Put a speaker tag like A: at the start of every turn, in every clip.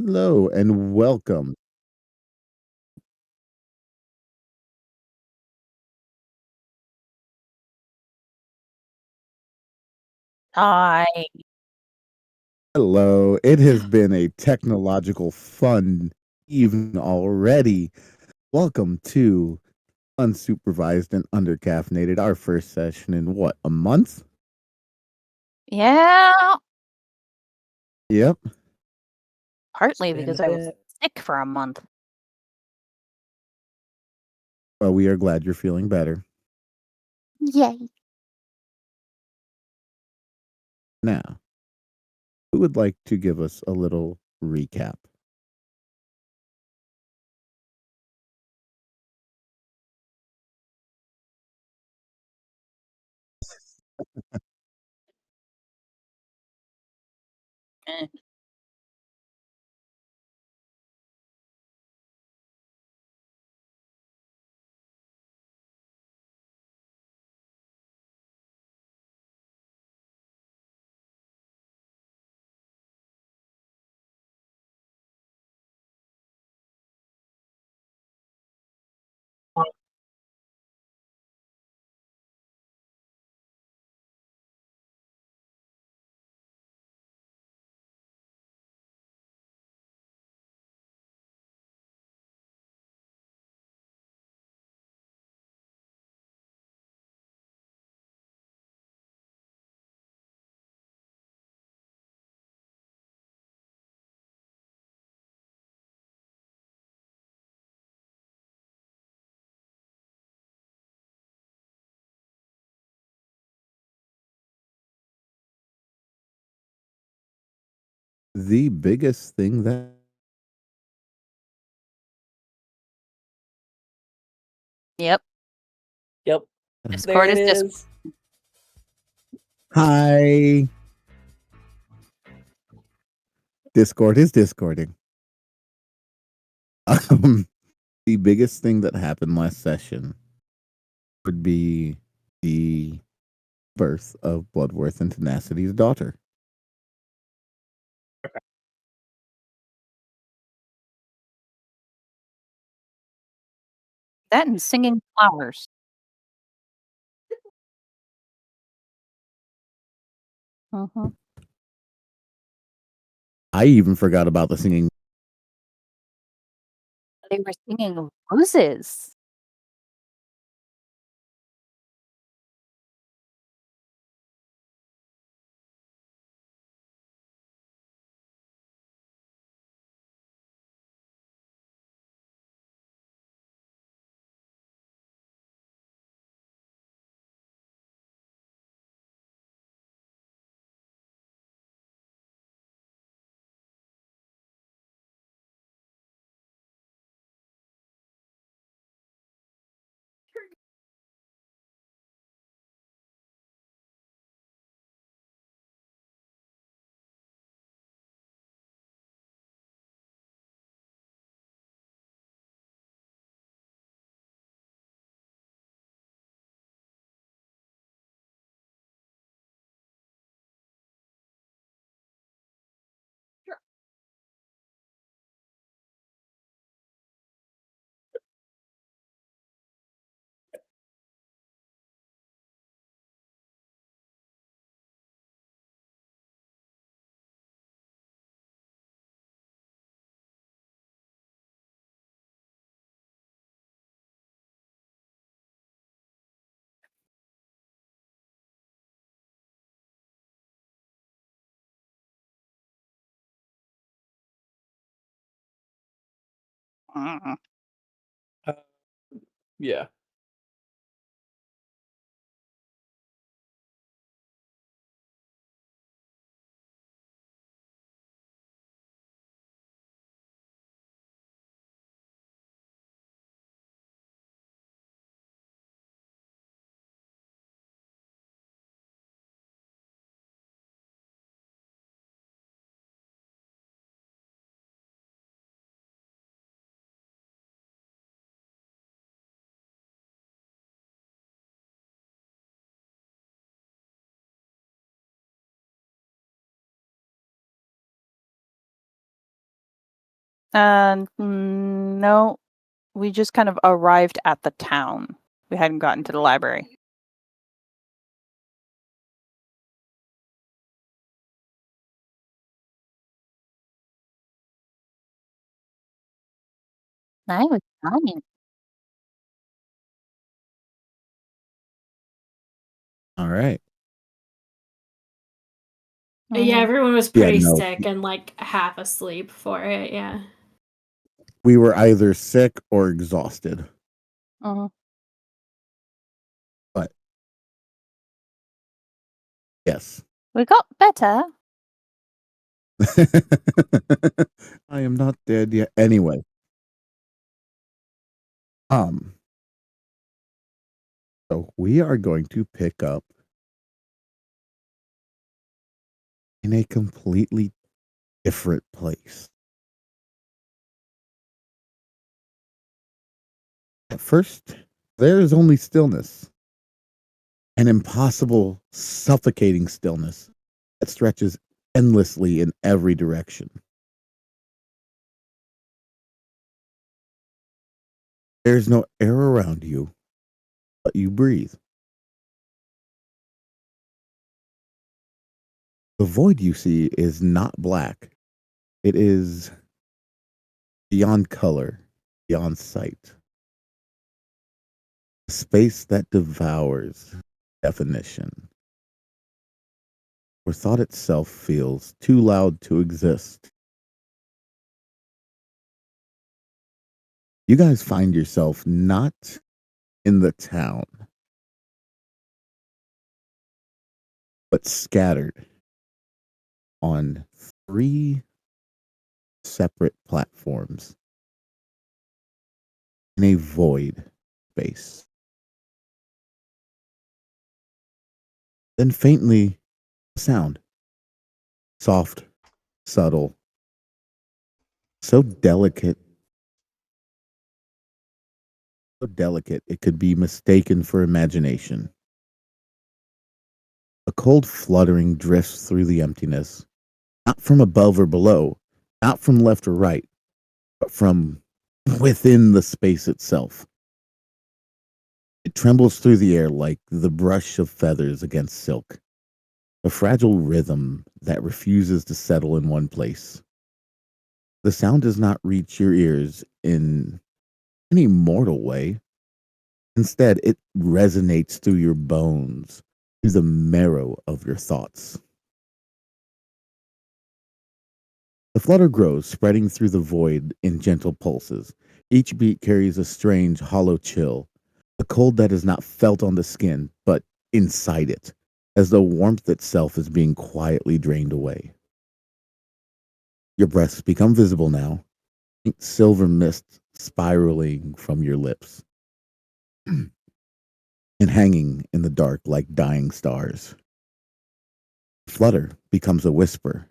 A: Hello and welcome.
B: I
A: Hello. It has been a technological fun evening already. Welcome to Unsupervised and Undercaffeinated, our first session in what, a month?
B: yeah,
A: Yep.
B: partly
C: Been
B: because
C: a
B: I was
C: bit.
B: sick for a month.
A: Well, we are glad you're feeling better.
B: Yay.
A: Now, who would like to give us a little recap?
B: Eh.
A: The biggest thing that
B: Yep.
C: Yep. There
B: Discord
C: it
B: is just
C: is.
A: Hi. Discord is discording. Um, the biggest thing that happened last session would be the birth of Bloodworth and Tenacity's daughter.
B: that and singing flowers. Mhm.
A: I even forgot about the singing.
B: They were singing roses. Mm.
C: Uh, yeah.
B: No, we just kind of arrived at the town. We hadn't gotten to the library. I was fine.
A: All right.
D: Yeah,
B: Mhm.
D: everyone was
A: Yeah,
D: pretty
A: no.
D: sick and like half asleep for it. Yeah.
A: We were either sick or exhausted.
B: Mhm.
A: But yes.
B: We got better.
A: I am not dead yet. Anyway. So we are going to pick up in a completely different place. At first, there is only stillness, an impossible, suffocating stillness that stretches endlessly in every direction. There's no air around you, but you breathe. The void you see is not black. It is beyond color, beyond sight. A space that devours definition, where thought itself feels too loud to exist. You guys find yourself not in the town, but scattered on 3 separate platforms in a void space. Then faintly, a sound. Soft, subtle, so delicate it could be mistaken for imagination. A cold fluttering drifts through the emptiness, not from above or below, not from left or right, but from within the space itself. It trembles through the air like the brush of feathers against silk, a fragile rhythm that refuses to settle in one place. The sound does not reach your ears in any mortal way. Instead, it resonates through your bones, through the marrow of your thoughts. The flutter grows, spreading through the void in gentle pulses. Each beat carries a strange, hollow chill, a cold that is not felt on the skin, but inside it, as though warmth itself is being quietly drained away. Your breaths become visible now, pink silver mist spiraling from your lips and hanging in the dark like dying stars. Flutter becomes a whisper.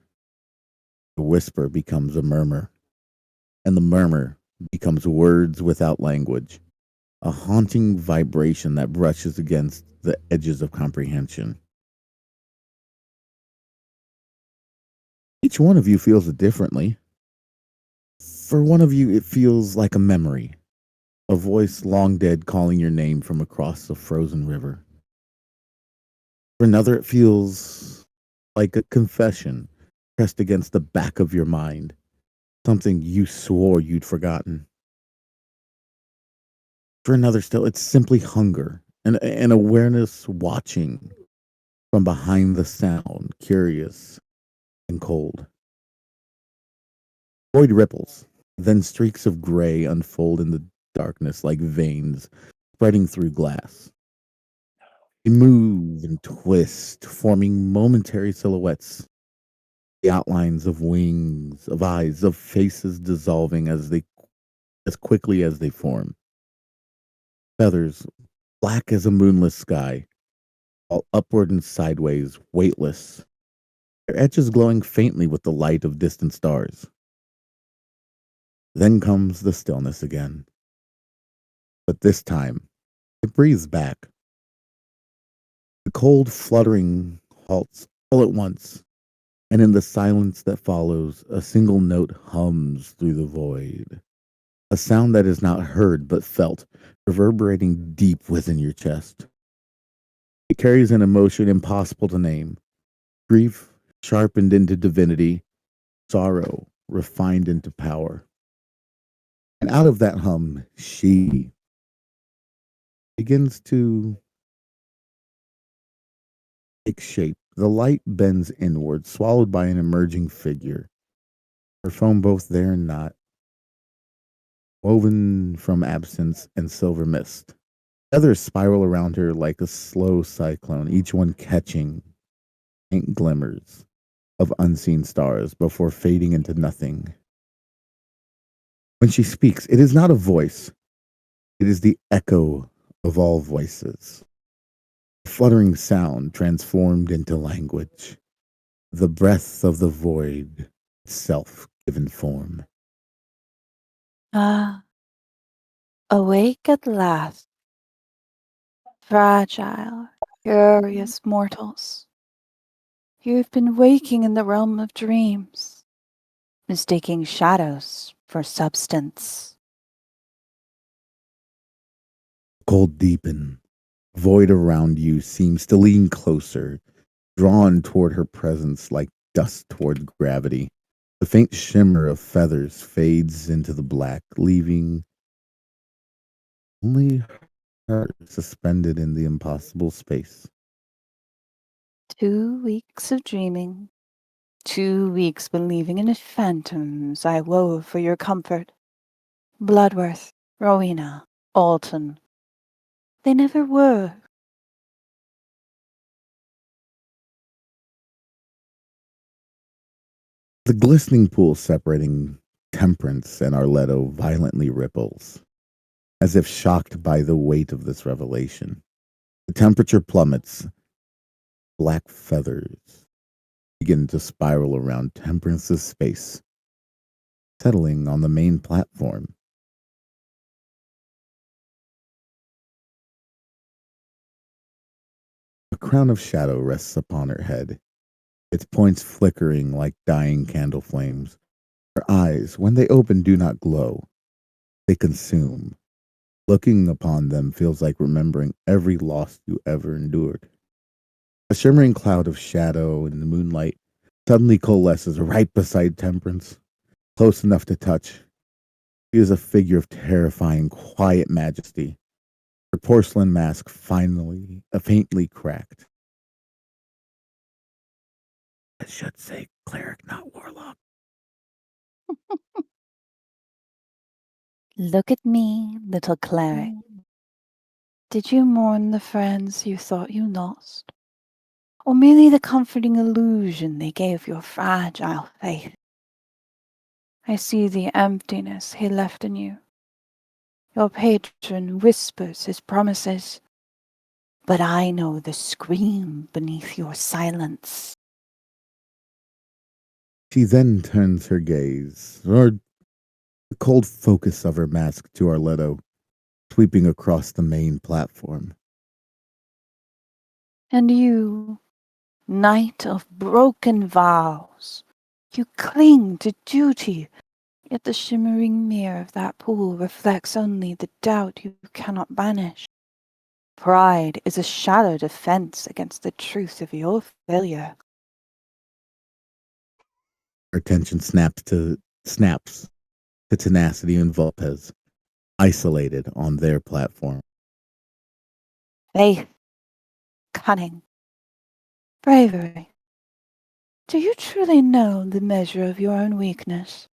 A: The whisper becomes a murmur, and the murmur becomes words without language, a haunting vibration that brushes against the edges of comprehension. Each one of you feels it differently. For one of you, it feels like a memory, a voice long dead calling your name from across a frozen river. For another, it feels like a confession pressed against the back of your mind, something you swore you'd forgotten. For another, still, it's simply hunger and an awareness watching from behind the sound, curious and cold. Void ripples, then streaks of gray unfold in the darkness like veins spreading through glass. They move and twist, forming momentary silhouettes, the outlines of wings, of eyes, of faces dissolving as quickly as they form. Feathers, black as a moonless sky, all upward and sideways, weightless, their edges glowing faintly with the light of distant stars. Then comes the stillness again. But this time, it breathes back. The cold fluttering halts all at once, And in the silence that follows, a single note hums through the void. A sound that is not heard but felt, reverberating deep within your chest. It carries an emotion impossible to name. Grief sharpened into divinity, sorrow refined into power. And out of that hum, she begins to take shape. The light bends inward, swallowed by an emerging figure. Her foam both there and not, woven from absence and silver mist. Others spiral around her like a slow cyclone, each one catching faint glimmers of unseen stars before fading into nothing. When she speaks, it is not a voice, it is the echo of all voices. A fluttering sound transformed into language, the breath of the void, self given form.
B: Ah, awake at last, fragile, curious mortals. You've been waking in the realm of dreams, mistaking shadows for substance.
A: Cold deepen, void around you seems to lean closer, drawn toward her presence like dust toward gravity. The faint shimmer of feathers fades into the black, leaving only her suspended in the impossible space.
B: 2 weeks of dreaming, 2 weeks believing in phantoms I wove for your comfort. Bloodworth, Rowena, Alton. They never were.
A: The glistening pool separating Temperance and Arletto violently ripples, as if shocked by the weight of this revelation. The temperature plummets. Black feathers begin to spiral around Temperance's space, settling on the main platform. A crown of shadow rests upon her head, its points flickering like dying candle flames. Her eyes, when they open, do not glow. They consume. Looking upon them feels like remembering every loss you ever endured. A shimmering cloud of shadow in the moonlight suddenly coalesces right beside Temperance, close enough to touch. She is a figure of terrifying, quiet majesty, her porcelain mask finally, faintly cracked. I should say cleric, not warlock.
B: Look at me, little cleric. Did you mourn the friends you thought you lost? Or merely the comforting illusion they gave your fragile faith? I see the emptiness he left in you. Your patron whispers his promises, but I know the scream beneath your silence.
A: She then turns her gaze, or the cold focus of her mask, to Arletto, sweeping across the main platform.
B: And you, knight of broken vows, you cling to duty, yet the shimmering mirror of that pool reflects only the doubt you cannot banish. Pride is a shallow defense against the truth of your failure.
A: Her attention snaps to Tenacity and Volpez, isolated on their platform.
B: Faith, cunning, bravery. Do you truly know the measure of your own weakness?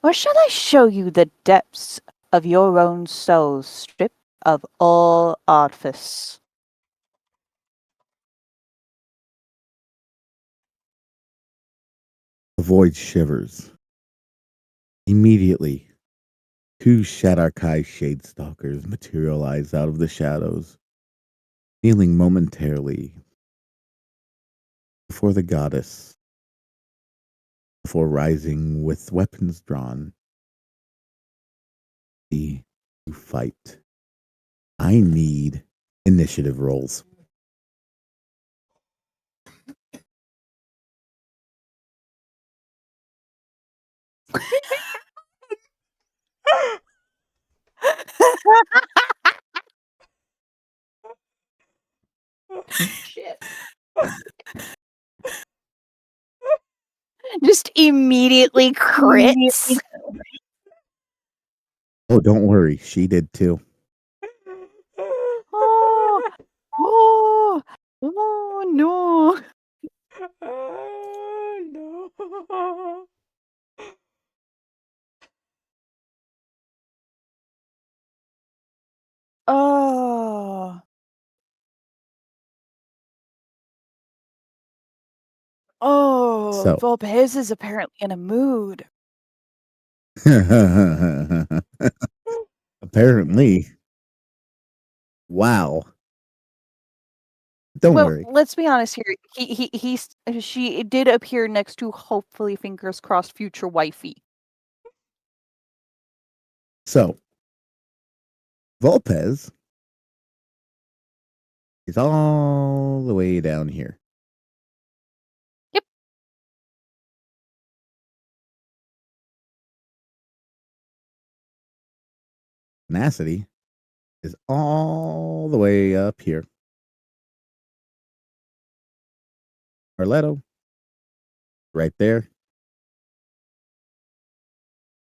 B: Or shall I show you the depths of your own soul stripped of all artifice?
A: The void shivers. Immediately, two Shadarkai Shadestalkers materialize out of the shadows, kneeling momentarily before the goddess, before rising with weapons drawn. To fight. I need initiative rolls.
D: Shit.
B: Just immediately crits.
A: Oh, don't worry. She did too.
B: Oh, oh, oh no.
C: No.
B: Oh. Oh,
A: So.
B: Volpez is apparently in a mood.
A: Apparently. Wow. Don't worry.
B: Let's be honest here. She did appear next to, hopefully, fingers crossed, future wifey.
A: So, Volpez is all the way down here.
B: Yep.
A: Tenacity is all the way up here. Arletto, right there.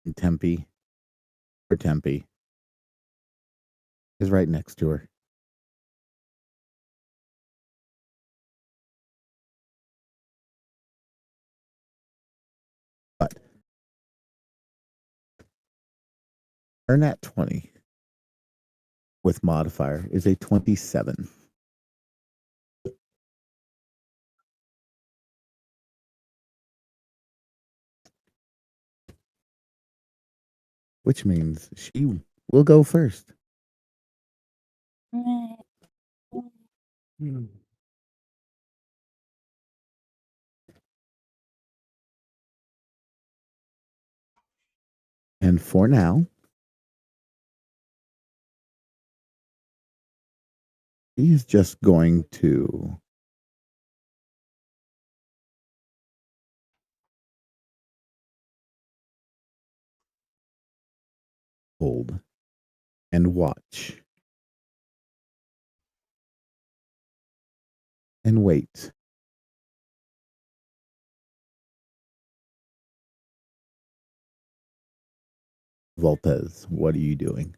A: And Tempe, or Tempe, is right next to her. But her nat 20 with modifier is a 27. Which means she will go first. And for now, he's just going to hold and watch and wait. Volpez, what are you doing?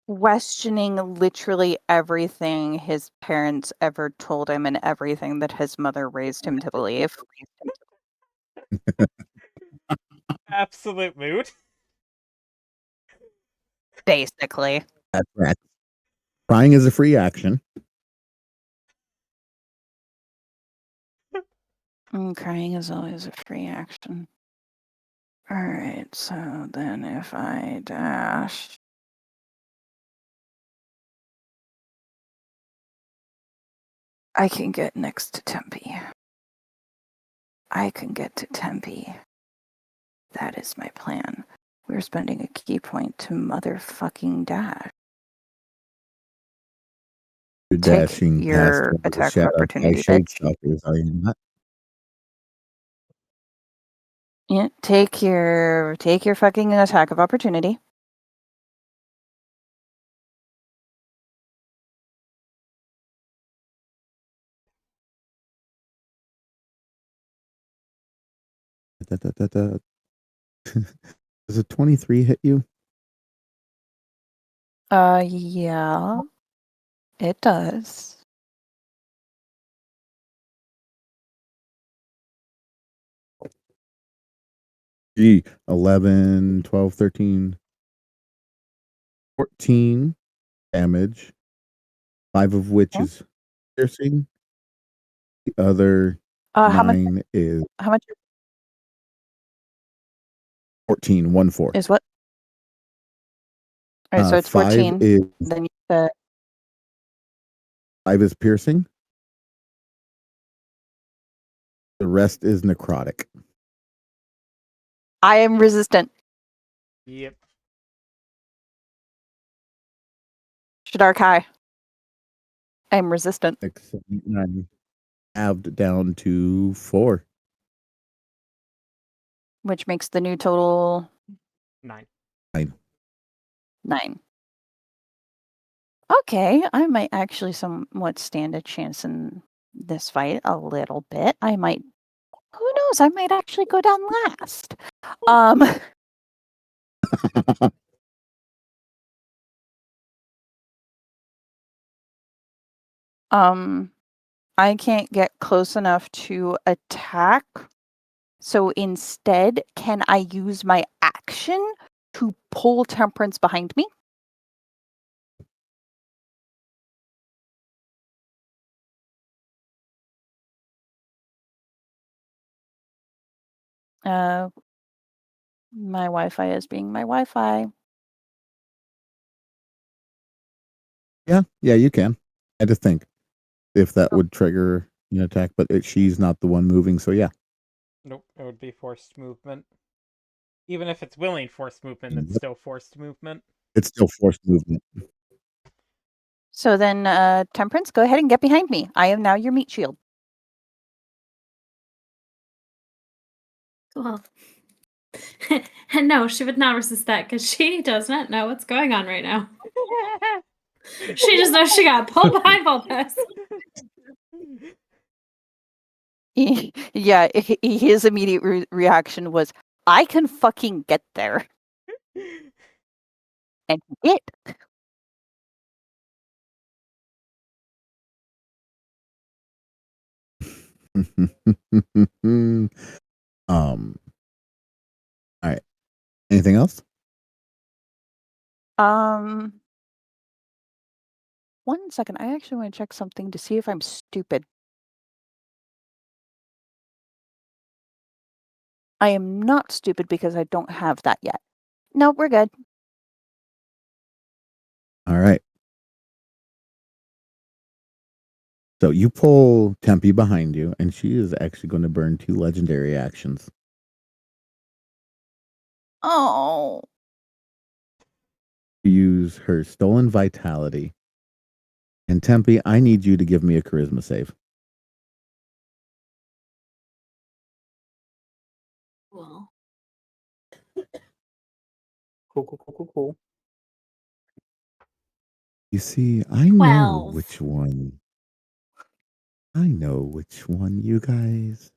B: Questioning literally everything his parents ever told him and everything that his mother raised him to believe.
C: Absolute mood.
B: Basically.
A: That's right. Crying is a free action.
B: Crying is always a free action. Alright, so then if I dash. I can get next to Tempe. I can get to Tempe. That is my plan. We're spending a key point to motherfucking dash.
A: You're
B: Take
A: dashing
B: your
A: past
B: attack of
A: Shadowfell
B: opportunity,
A: shade
B: bitch.
A: stalkers, are you not?
B: Yeah, take your fucking attack of opportunity.
A: Does a 23 hit you?
B: Yeah, it does.
A: Gee, 11, 12, 13, 14 damage, 5 of which is piercing. The other
B: How much?
A: 9 is
B: How much
A: 14, 1/4.
B: is what? All right, so it's
A: 5
B: 14.
A: is
B: Then you said
A: 5 is piercing. The rest is necrotic.
B: I am resistant.
C: Yep.
B: Shadarkai. I'm resistant.
A: 6, 7, 8, 9. Halved down to 4.
B: Which makes the new total
C: 9.
B: 9. Okay, I might actually somewhat stand a chance in this fight a little bit. I might, who knows, I might actually go down last. I can't get close enough to attack. So instead, can I use my action to pull Temperance behind me? My Wi-Fi is being my Wi-Fi.
A: Yeah, you can. I had to think if that would trigger an attack, but she's not the one moving, so yeah.
C: Nope, it would be forced movement. Even if it's willing forced movement, it's
A: Yep.
C: still forced movement.
A: It's still forced movement.
B: So then, Temperance, go ahead and get behind me. I am now your meat shield.
D: Cool. And no, she would not resist that because she does not know what's going on right now. She just knows she got pulled behind Volpes.
B: Yeah, his immediate reaction was, I can fucking get there. And he did.
A: All right. Anything else?
B: One second. I actually want to check something to see if I'm stupid. I am not stupid because I don't have that yet. No, we're good.
A: All right. So you pull Tempe behind you, and she is actually going to burn 2 legendary actions.
B: Oh.
A: Use her stolen vitality. And Tempe, I need you to give me a charisma save.
D: Cool.
C: Cool.
A: You see, I know
D: 12.
A: which one. I know which one you guys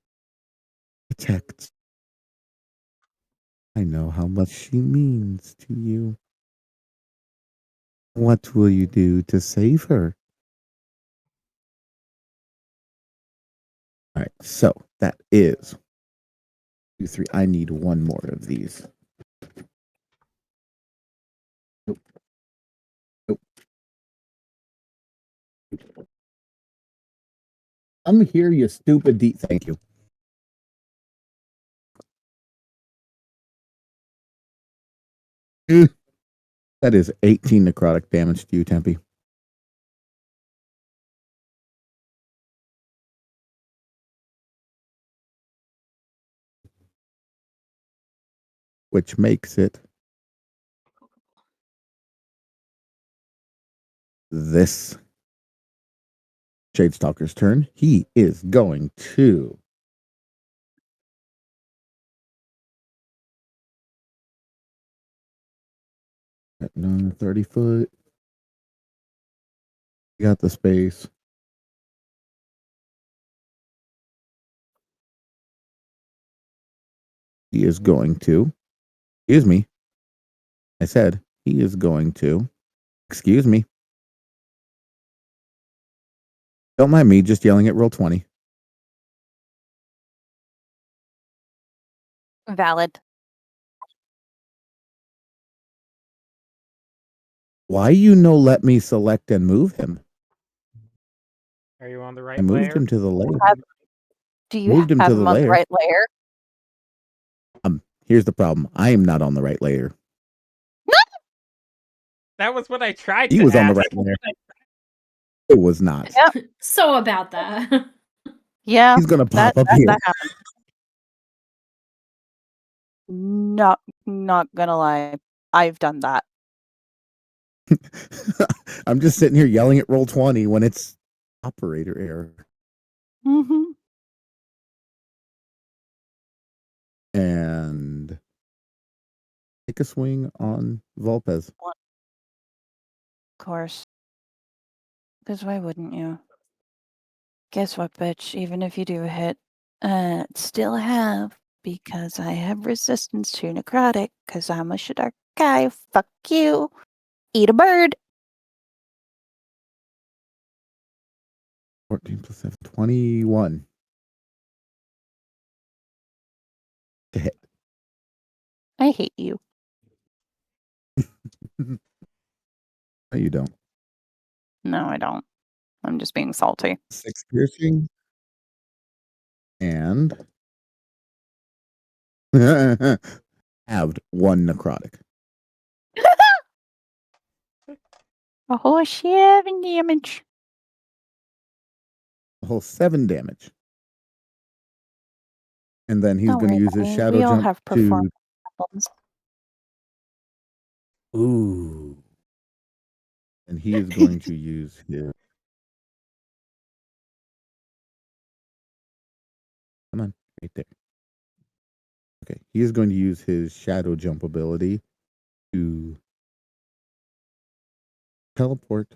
A: protect. I know how much she means to you. What will you do to save her? All right, so that is 2, 3. I need one more of these. Nope. Nope. I'm here, you stupid Thank you. That is 18 necrotic damage to you, Tempe. Which makes it this Shadestalker's turn. He is going to at 30 foot. You got the space. He is going to, excuse me. I said he is going to, excuse me. Don't mind me just yelling at roll 20.
B: Valid.
A: Why you no let me select and move him?
C: Are you on the right
A: I moved
C: layer?
A: him to the layer.
B: Do you
A: Moved him
B: have
A: to the
B: him on the
A: layer.
B: right layer?
A: Here's the problem. I am not on the right layer.
C: That was what I tried
A: He
C: to
A: was on the
C: ask.
A: right layer. It was not.
B: Yep.
D: So about that.
B: Yeah.
A: He's gonna pop
B: that,
A: up
B: that,
A: here.
B: that happened. Not gonna lie. I've done that.
A: I'm just sitting here yelling at roll 20 when it's Operator error.
B: Mm-hmm.
A: And take a swing on Volpez.
B: Of course. Because why wouldn't you? Guess what, bitch? Even if you do hit, still have, because I have resistance to necrotic, because I'm a Shadar guy. Fuck you. Eat a bird.
A: 14 plus 7, 21. To hit.
B: I hate you.
A: No, you don't.
B: No, I don't. I'm just being salty.
A: 6 piercing. And halved 1 necrotic.
B: A whole 7 damage.
A: A whole 7 damage. And then he's
B: Don't
A: going to
B: worry,
A: use his
B: buddy.
A: shadow
B: We all
A: jump
B: have
A: to.
B: performance problems.
A: Ooh. And he is going to use his. Come on, right there. Okay, he is going to use his shadow jump ability to teleport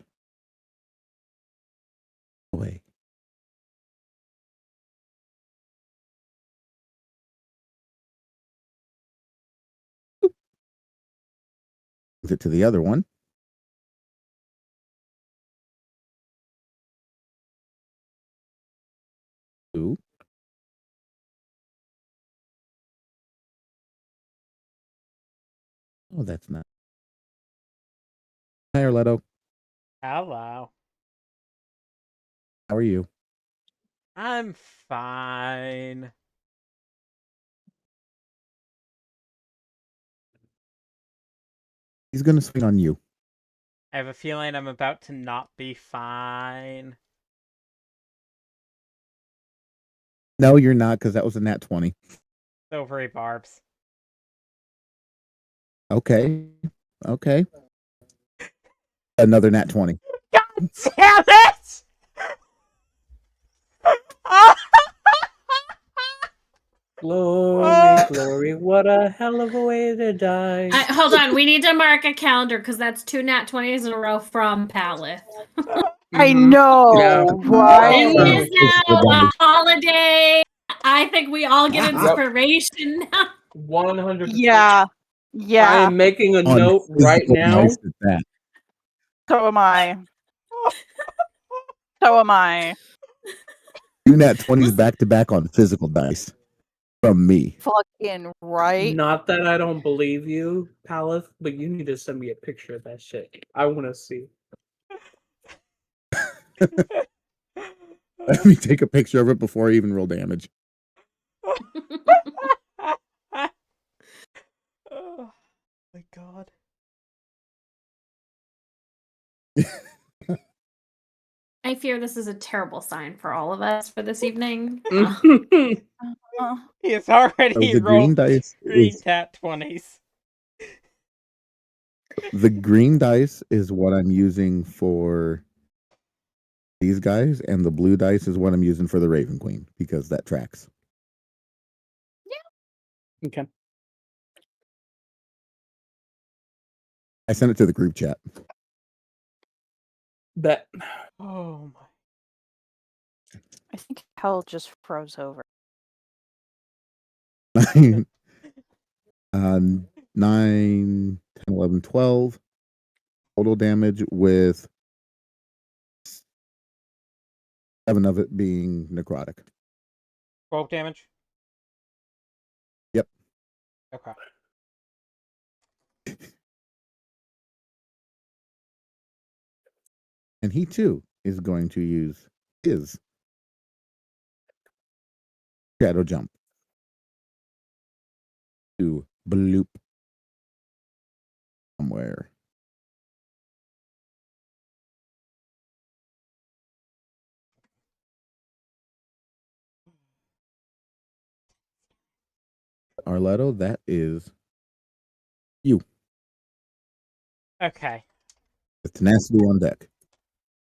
A: away. Brings it to the other one. Ooh. Oh, that's not. Hi, Arletto.
C: Hello.
A: How are you?
C: I'm fine.
A: He's going to swing on you.
C: I have a feeling I'm about to not be fine.
A: No, you're not, because that was a nat 20.
C: Silvery barbs.
A: Okay. Okay. Another nat 20.
C: God damn it!
E: Glory, glory, what a hell of a way to die.
D: Hold on, we need to mark a calendar because that's 2 nat 20s in a row from Palith.
B: I
E: Mhm.
B: know,
E: Yeah.
B: right?
D: It
E: true.
D: is now a holiday. I think we all get
A: Yep.
D: inspiration now.
E: 100%.
B: Yeah.
E: I
B: Yeah.
E: am making a
A: On
E: note right
A: physical
E: now.
A: dice at that.
B: So am I. So am I.
A: 2 nat 20s back to back on physical dice from me.
B: Fucking right.
E: Not that I don't believe you, Palith, but you need to send me a picture of that shit. I want to see.
A: Let me take a picture of it before I even roll damage.
C: Oh my god.
D: I fear this is a terrible sign for all of us for this evening.
B: Uh,
C: He has
A: So
C: already
A: the green
C: rolled
A: dice
C: 3
A: is
C: nat 20s.
A: the green dice is what I'm using for these guys, and the blue dice is what I'm using for the Raven Queen because that tracks.
E: Okay.
A: I sent it to the group chat.
E: Bet.
C: Oh my.
B: I think hell just froze over.
A: 9, 10, 11, 12 total damage with 7 of it being necrotic.
C: 12 damage?
A: Yep.
C: Okay.
A: And he too is going to use his shadow jump to bloop somewhere. Arletto, that is you.
C: Okay.
A: The tenacity on deck.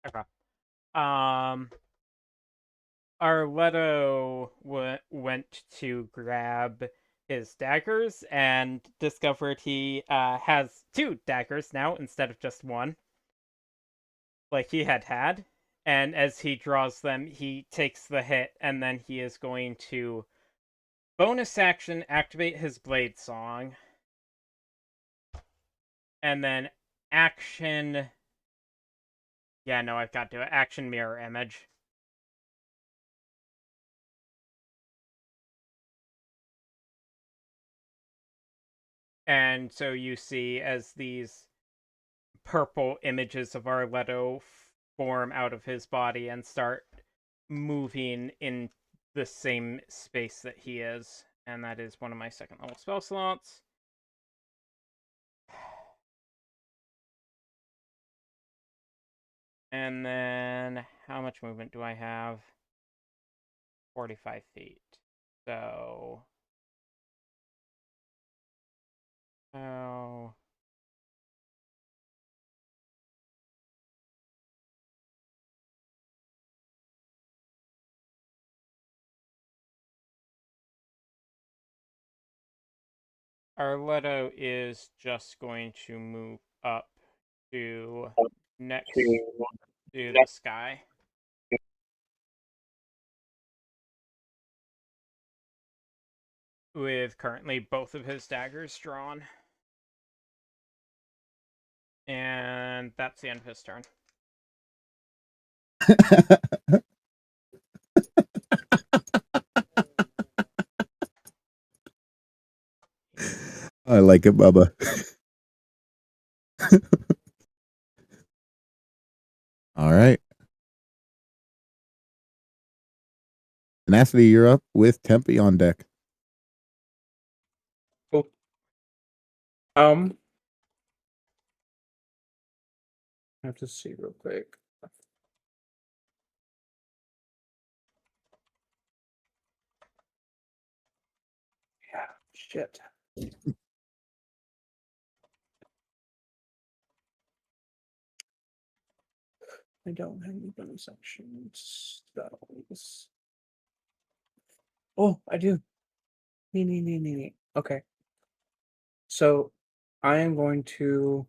C: Okay. Arletto went to grab his daggers and discovered he has two daggers now instead of just one, like he had. And as he draws them, he takes the hit, and then he is going to bonus action activate his blade song, and then action. Yeah, no, I've got to do it. Action mirror image. And so you see as these purple images of Arletto form out of his body and start moving in the same space that he is. And that is one of my second level spell slots. And then how much movement do I have? 45 feet. So. Oh. Arletto is just going to move up to next to this guy. With currently both of his daggers drawn. And that's the end of his turn.
A: I like it, Bubba. All right. Tenacity, you're up with Tempe on deck.
E: Cool. I have to see real quick. Yeah, shit. I don't have any bonus actions. Spells. Oh, I do. Nee. Okay. So I am going to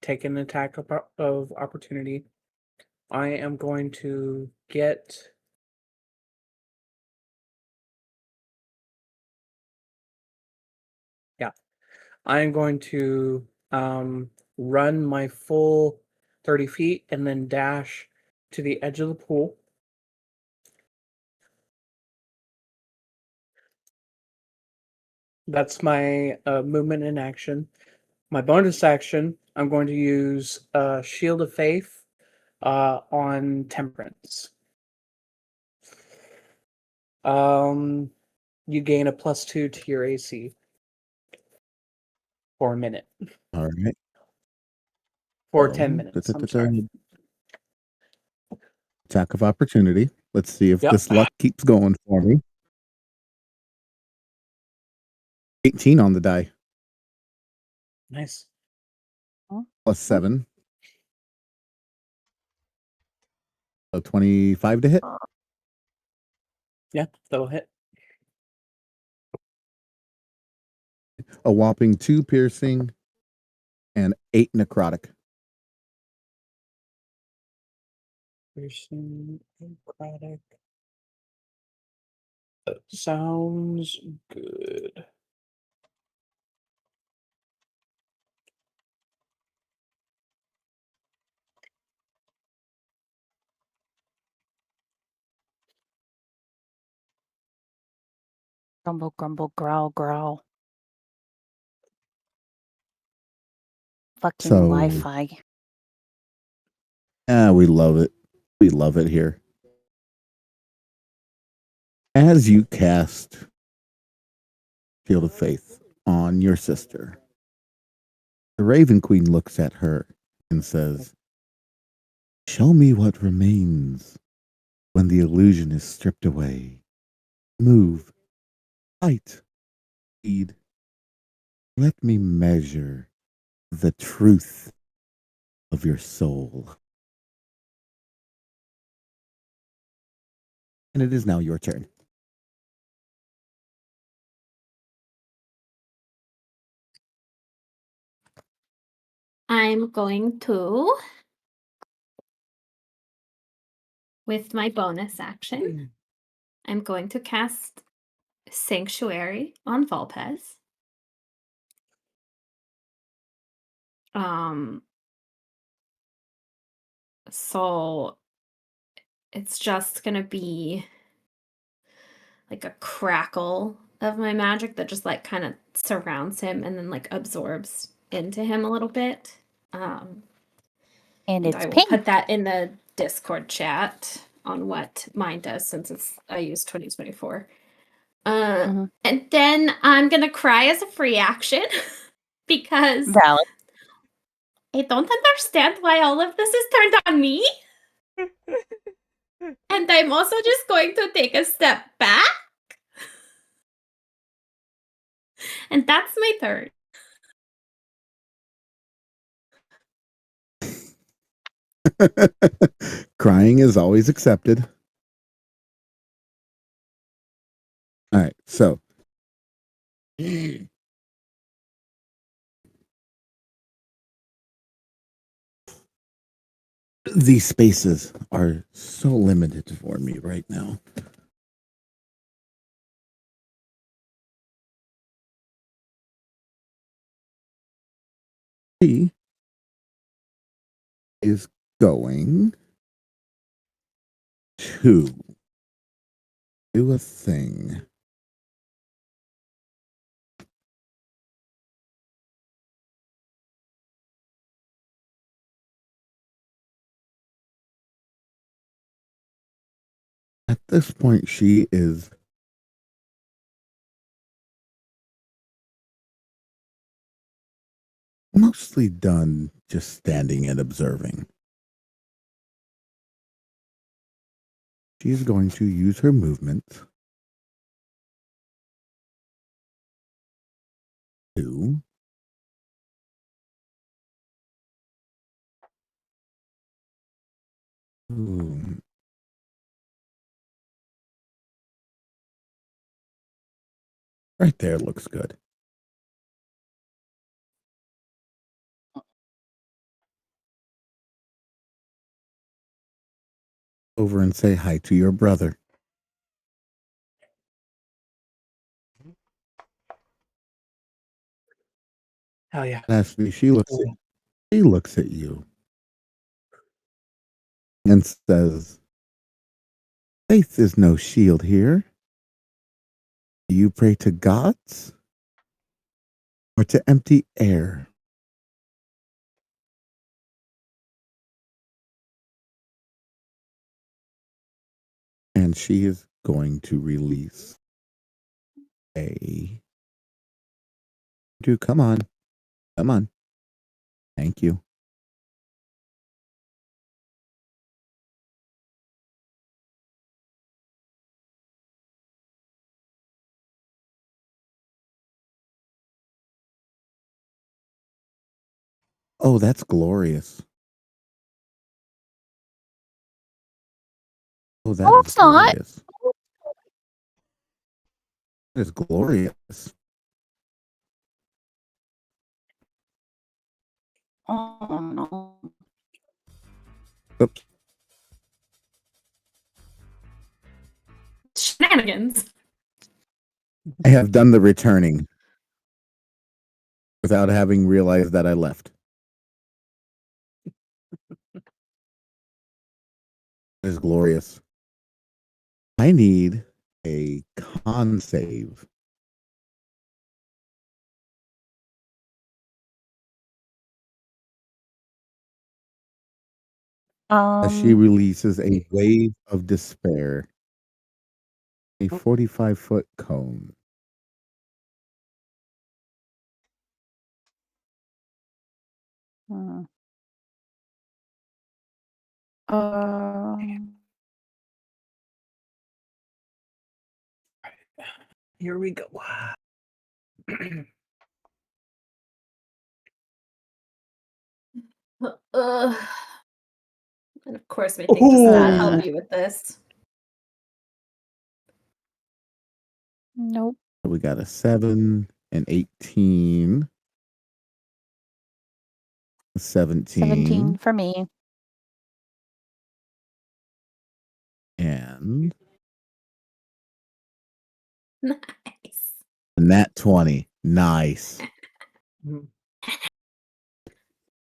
E: take an attack of opportunity. I am going to get. Yeah. I am going to run my full 30 feet and then dash to the edge of the pool. That's my movement in action. My bonus action, I'm going to use Shield of Faith on Temperance. You gain a +2 to your AC for a minute.
A: All right.
E: For
A: So,
E: 10 minutes. I'm sorry.
A: Attack of opportunity. Let's see if
E: Yep.
A: this luck keeps going for me. 18 on the die.
E: Nice.
A: +7. So 25 to hit.
E: Yeah, that'll hit.
A: A whopping 2 piercing and 8 necrotic.
E: Piercing, necrotic. Sounds good.
B: Grumble, grumble, growl, growl. Fucking
A: So,
B: Wi-Fi.
A: we love it. We love it here. As you cast Shield of Faith on your sister, the Raven Queen looks at her and says, "Show me what remains when the illusion is stripped away. Move, fight, feed. Let me measure the truth of your soul." And it is now your turn.
D: I'm going to, with my bonus action, I'm going to cast Sanctuary on Volpez. So it's just gonna be like a crackle of my magic that just like kind of surrounds him and then like absorbs into him a little bit.
B: And
D: And
B: it's
D: I will
B: pink.
D: put that in the Discord chat on what mine does since I use 2024.
B: Mhm.
D: And then I'm gonna cry as a free action because
B: Valid.
D: I don't understand why all of this is turned on me. And I'm also just going to take a step back. And that's my turn.
A: Crying is always accepted. All right, so these spaces are so limited for me right now. She is going to do a thing. At this point, she is mostly done just standing and observing. She's going to use her movement to Ooh. Right there looks good. Over and say hi to your brother.
E: Hell yeah.
A: Lastly, she looks at you and says, "Faith is no shield here. Do you pray to gods or to empty air?" And she is going to release a. Dude, come on. Come on. Thank you. Oh, that's glorious. Oh, that
B: Oh,
A: is
B: it's not.
A: glorious. That is glorious.
B: Oh no.
A: Oops.
D: Shenanigans.
A: I have done the returning without having realized that I left. It is glorious. I need a con save. As she releases a wave of despair, a 45-foot cone.
B: Hmm. Um,
E: Here we go.
D: And of course, my thing does not help you with this.
B: Nope.
A: We got a 7, an 18, a
B: 17
A: 17,
B: for me.
A: and
D: Nice.
A: a nat 20. Nice.
E: Mhm.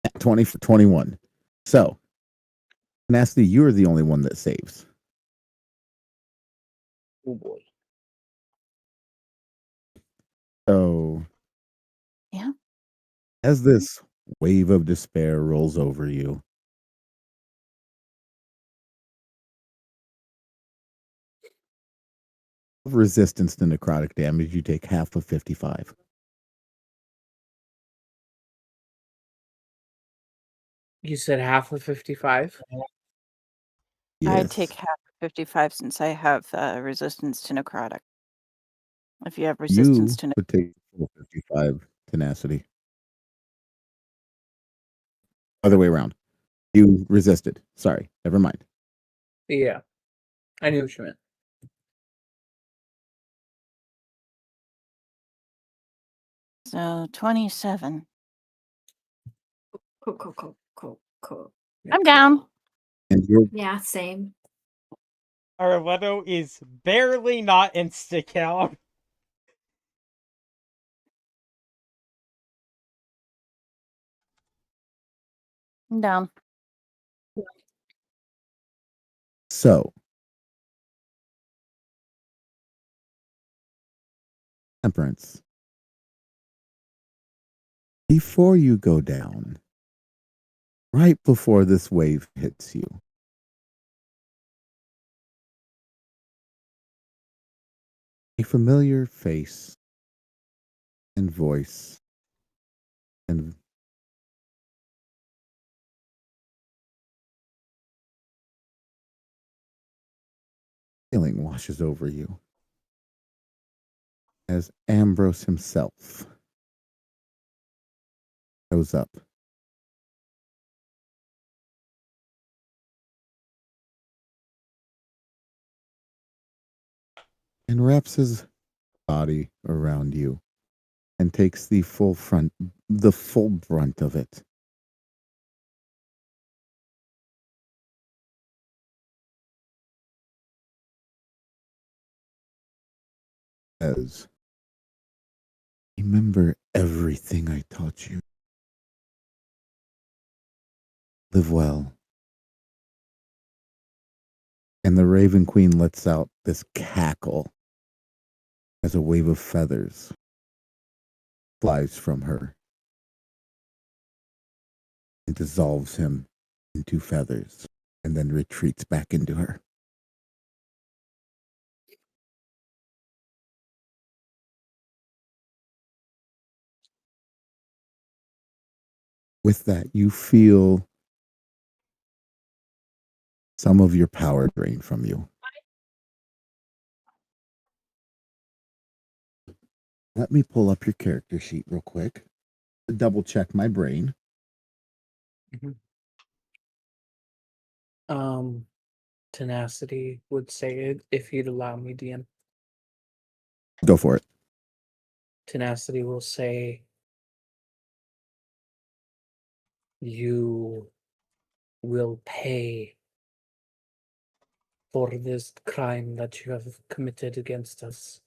A: Nat 20 for 21. So, Nasty, you're the only one that saves.
E: Oh boy.
A: So,
B: Yeah.
A: as this wave of despair rolls over you, of resistance to necrotic damage, you take half of 55.
E: You said half of 55?
B: I
A: Yes.
B: take half of 55 since I have resistance to necrotic. If you have
A: You
B: resistance to
A: would take full 55 tenacity. Other way around. You resisted. Sorry. Never mind.
E: Yeah. I knew what you meant.
B: so 27.
D: Cool.
B: I'm down.
A: And you're
D: Yeah, same.
C: Arletto is barely not insta-kill.
B: I'm down.
A: so temperance. Before you go down, right before this wave hits you, a familiar face and voice and feeling washes over you as Ambrose himself shows up. And wraps his body around you and takes the full brunt of it. Says, remember everything I taught you. Live well. And the Raven Queen lets out this cackle as a wave of feathers flies from her and dissolves him into feathers and then retreats back into her. With that, you feel some of your power drained from you. Let me pull up your character sheet real quick to double check my brain.
E: Tenacity would say it if you'd allow me, DM.
A: Go for it.
E: Tenacity will say you will pay for this crime that you have committed against us.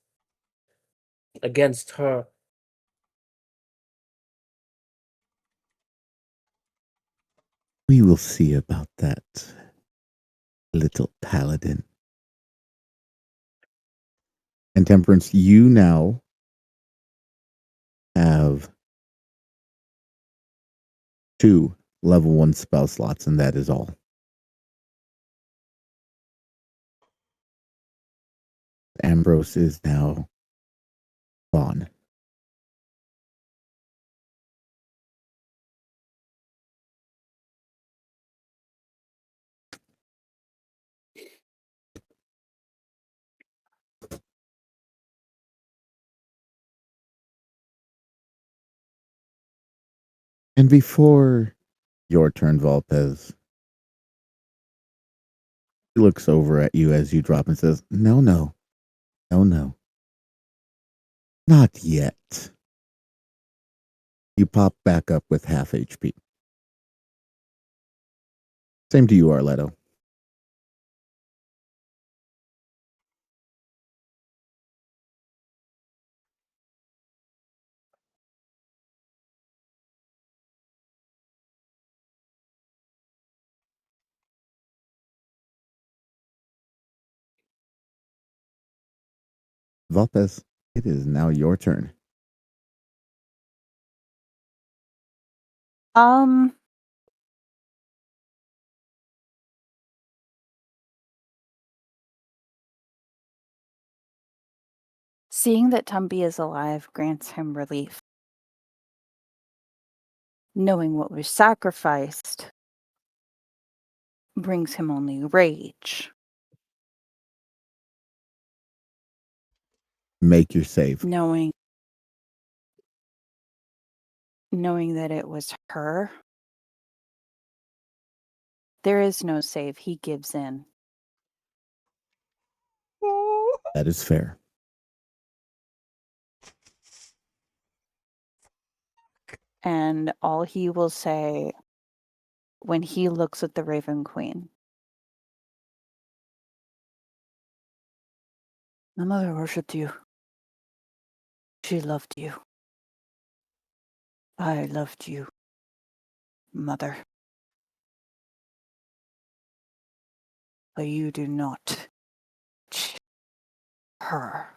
E: Against her.
A: We will see about that, little paladin. And Temperance, you now have 2 level 1 spell slots, and that is all. Ambrose is now gone. And before your turn, Volpez, he looks over at you as you drop and says, No. Not yet. You pop back up with half HP. Same to you, Arletto. Valpes, it is now your turn.
B: Seeing that Tumby is alive grants him relief. Knowing what was sacrificed brings him only rage.
A: Make your save.
B: Knowing that it was her, there is no save. He gives in.
A: That is fair.
B: And all he will say when he looks at the Raven Queen, my mother worshipped you. She loved you. I loved you, mother. But you do not touch her.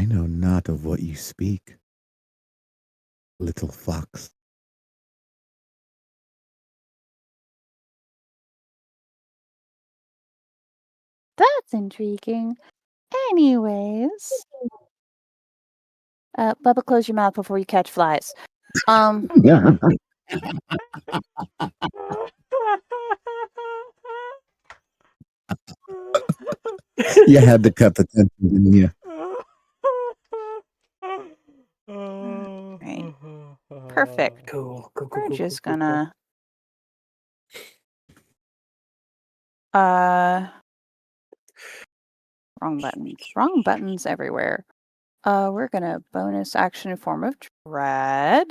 A: I know not of what you speak, little fox.
B: That's intriguing. Anyways, Bubba, close your mouth before you catch flies.
A: You had to cut the tension, didn't you?
B: Right. Perfect.
E: Cool.
B: We're just
E: cool.
B: gonna wrong buttons everywhere. We're gonna bonus action in form of dread.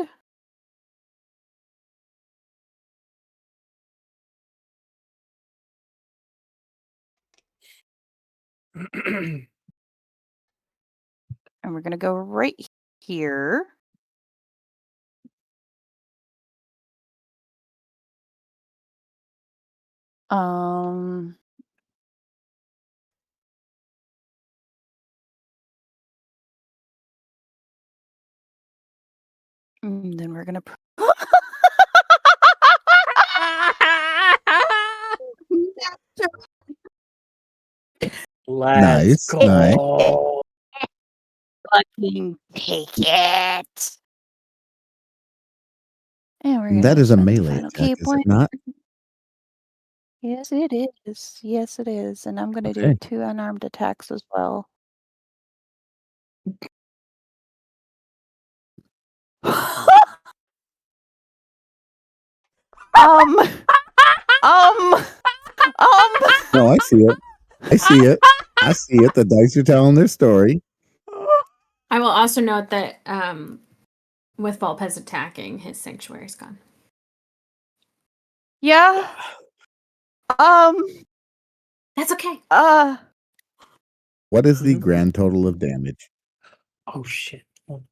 B: And we're gonna go right here. Then we're gonna
E: Let's
A: Nice.
E: go.
B: fucking take it. And we're gonna
A: That is a
B: spend the
A: melee
B: final
A: attack,
B: key
A: is it
B: point.
A: not?
B: Yes, it is. Yes, it is. And I'm gonna
A: Okay.
B: do 2 unarmed attacks as well.
A: No, I see it. I see it. I see it. The dice are telling their story.
D: I will also note that with Volpez attacking, his sanctuary's gone.
B: Yeah.
D: That's okay.
A: What is the grand total of damage?
E: Oh shit. Oh.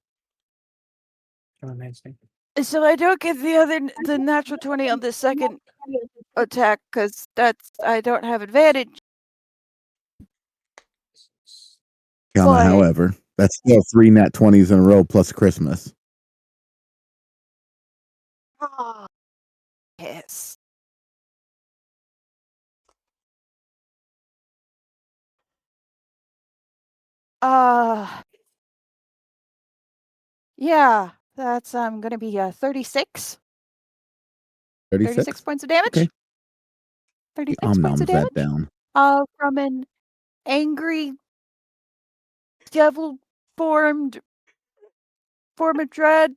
E: Amazing.
B: So I don't get the natural 20 on the second attack because I don't have advantage.
A: Comma,
B: But-
A: however, that's still 3 nat 20s in a row plus Christmas.
B: Yes. Yeah, that's gonna be 36. 36 points of damage.
A: Okay.
B: 36
A: He
B: points of
A: omnoms that
B: damage.
A: down.
B: From an angry devil formed form of dread.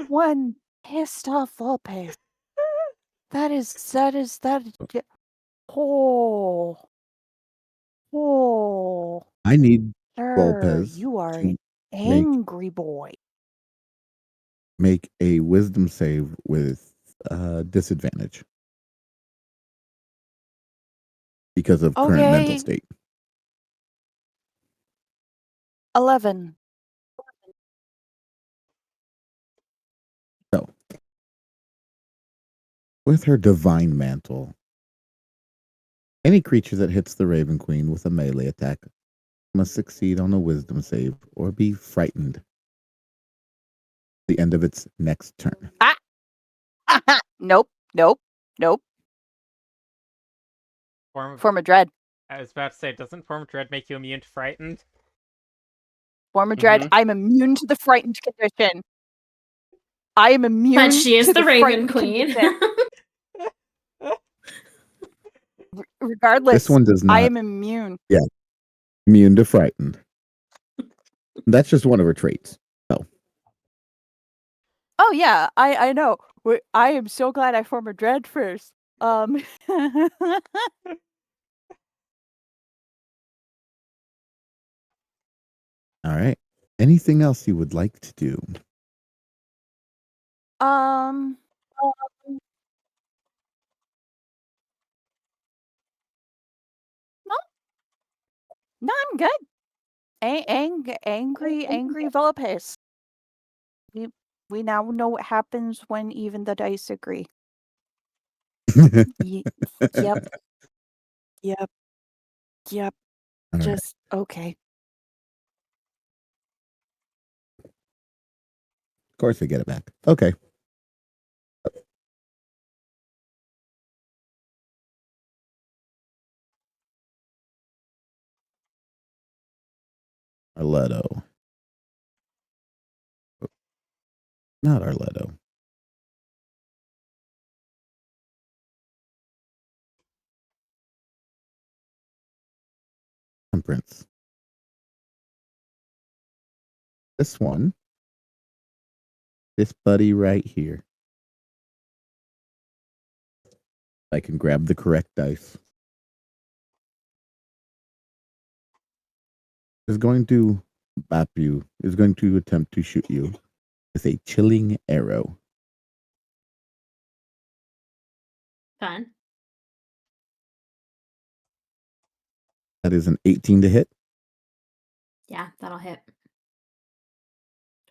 B: One pissed off Volpe. That is. Oh. Oh.
A: I need
B: Sir,
A: Volpez
B: you are
A: to
B: an
A: make
B: angry boy.
A: make a wisdom save with disadvantage because of current mental
B: Okay.
A: state.
B: 11.
A: So, with her divine mantle, any creature that hits the Raven Queen with a melee attack must succeed on a wisdom save or be frightened at the end of its next turn.
B: Ah! Nope. Form of dread.
C: I was about to say, doesn't Form of Dread make you immune to frightened?
B: Form of dread.
E: Mhm.
B: I'm immune to the frightened condition. I am immune
D: But she is
B: to
D: the Raven
B: frightened
D: Queen.
B: condition. Regardless,
A: This one does
B: I
A: not.
B: am immune.
A: Yeah, immune to frightened. That's just one of her traits. So,
B: Oh yeah, I know. I am so glad I formed a dread first.
A: all right. Anything else you would like to do?
B: um, no, no, I'm good. Angry Volpes. We now know what happens when even the dice agree. Ye- yep, yep, yep.
A: All right.
B: Just okay.
A: Of course, we get it back. Okay. Arletto. Not Arletto. Temperance. This one. This buddy right here. I can grab the correct dice. Is going to bap you. Is going to attempt to shoot you with a chilling arrow.
D: Fun.
A: That is an 18 to hit.
D: Yeah, that'll hit.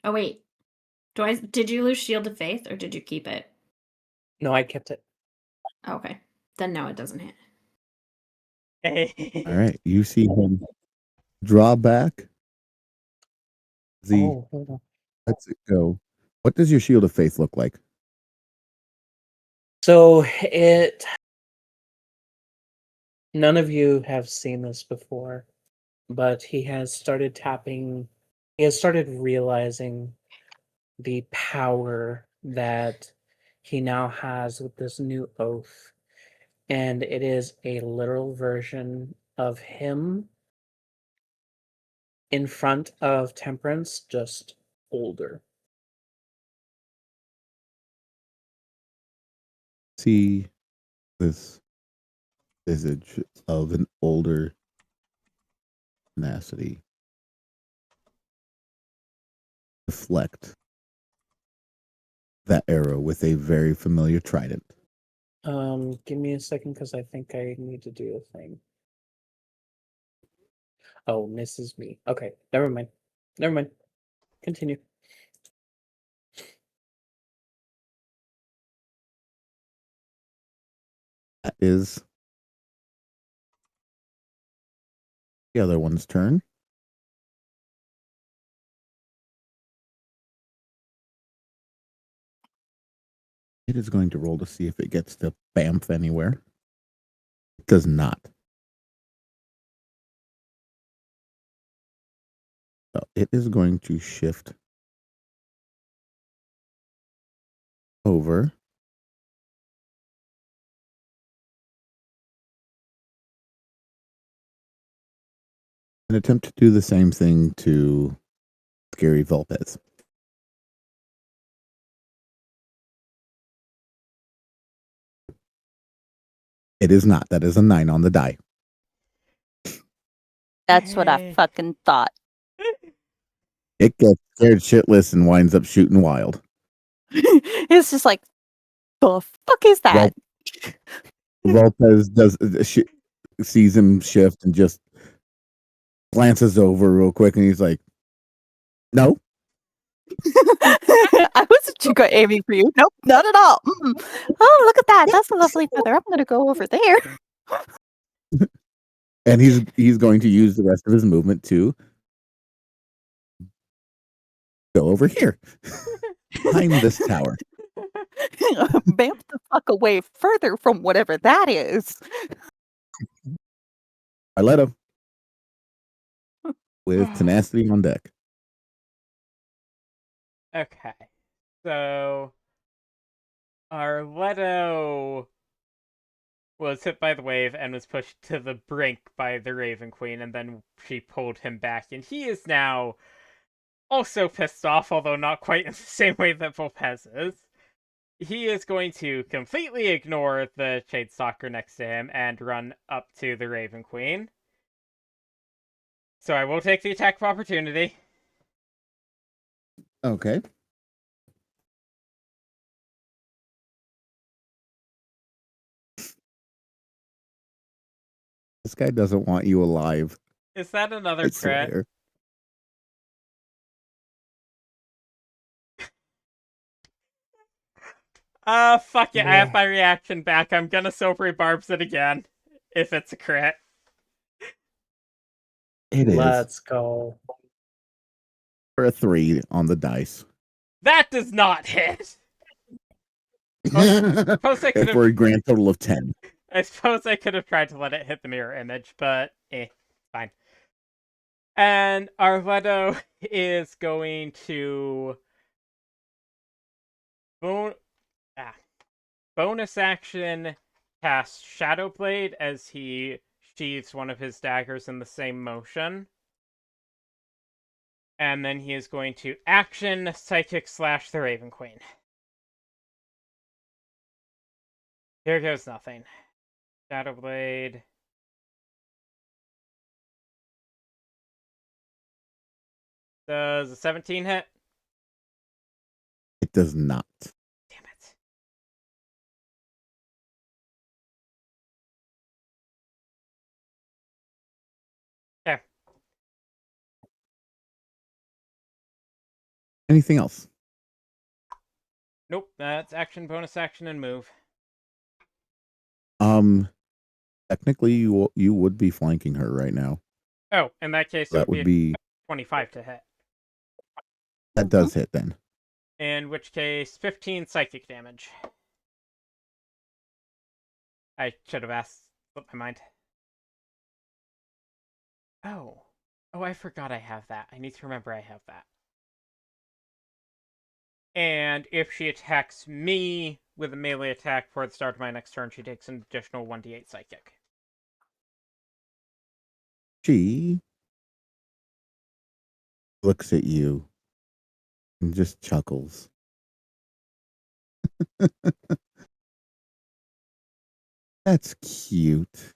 D: Oh wait. Did you lose Shield of Faith or did you keep it?
E: No, I kept it.
D: Oh, okay. Then no, it doesn't hit.
A: All right. You see him draw back.
E: Oh, hold on.
A: Lets it go. What does your shield of faith look like?
E: So it. None of you have seen this before, but he has started tapping. He has started realizing the power that he now has with this new oath. And it is a literal version of him in front of Temperance, just older.
A: See this visage of an older tenacity deflect that arrow with a very familiar trident.
E: Give me a second because I think I need to do a thing. Oh, misses me. Okay, never mind. Never mind. Continue.
A: That is the other one's turn. It is going to roll to see if it gets to bamf anywhere. It does not. So it is going to shift over and attempt to do the same thing to Scary Volpez. It is not. That is a 9 on the die.
B: That's what I fucking thought.
A: It gets scared shitless and winds up shooting wild.
B: It's just like, the fuck is that?
A: Volpez sees him shift and just glances over real quick, and he's like, "No."
B: I wasn't aiming for you. Nope, not at all. Mm-mm. Oh, look at that. That's a lovely feather. I'm going to go over there.
A: And he's going to use the rest of his movement to go over here behind this tower.
B: Bamf the fuck away further from whatever that is.
A: Arletto with tenacity on deck.
C: Okay. So Arletto was hit by the wave and was pushed to the brink by the Raven Queen, and then she pulled him back, and he is now also pissed off, although not quite in the same way that Volpez is. He is going to completely ignore the Shade Stalker next to him and run up to the Raven Queen. So I will take the attack of opportunity.
A: Okay. This guy doesn't want you alive.
C: Is that another
A: I
C: crit?
A: swear.
C: Fuck it, I have my reaction back. I'm gonna Silvery Barbs it again. If it's a crit.
A: It is
E: Let's go.
A: for a 3 on the dice.
C: That does not hit! Suppose I could
A: For a
C: have...
A: grand total of 10.
C: I suppose I could have tried to let it hit the mirror image, but fine. And Arletto is going to bonus action cast Shadowblade as he sheathes one of his daggers in the same motion. And then he is going to action Psychic Slash the Raven Queen. Here goes nothing. Shadowblade. Does a 17 hit?
A: It does not.
C: Damn it. Okay.
A: Anything else?
C: Nope, that's action, bonus action, and move.
A: Technically, you would be flanking her right now.
C: Oh, in that case,
A: That
C: it would
A: would
C: be
A: be
C: 25 to hit.
A: that does hit then.
C: In which case, 15 psychic damage. I should have asked. Slipped my mind. Oh, I forgot I have that. I need to remember I have that. And if she attacks me with a melee attack for the start of my next turn, she takes an additional 1d8 psychic.
A: She looks at you and just chuckles. That's cute.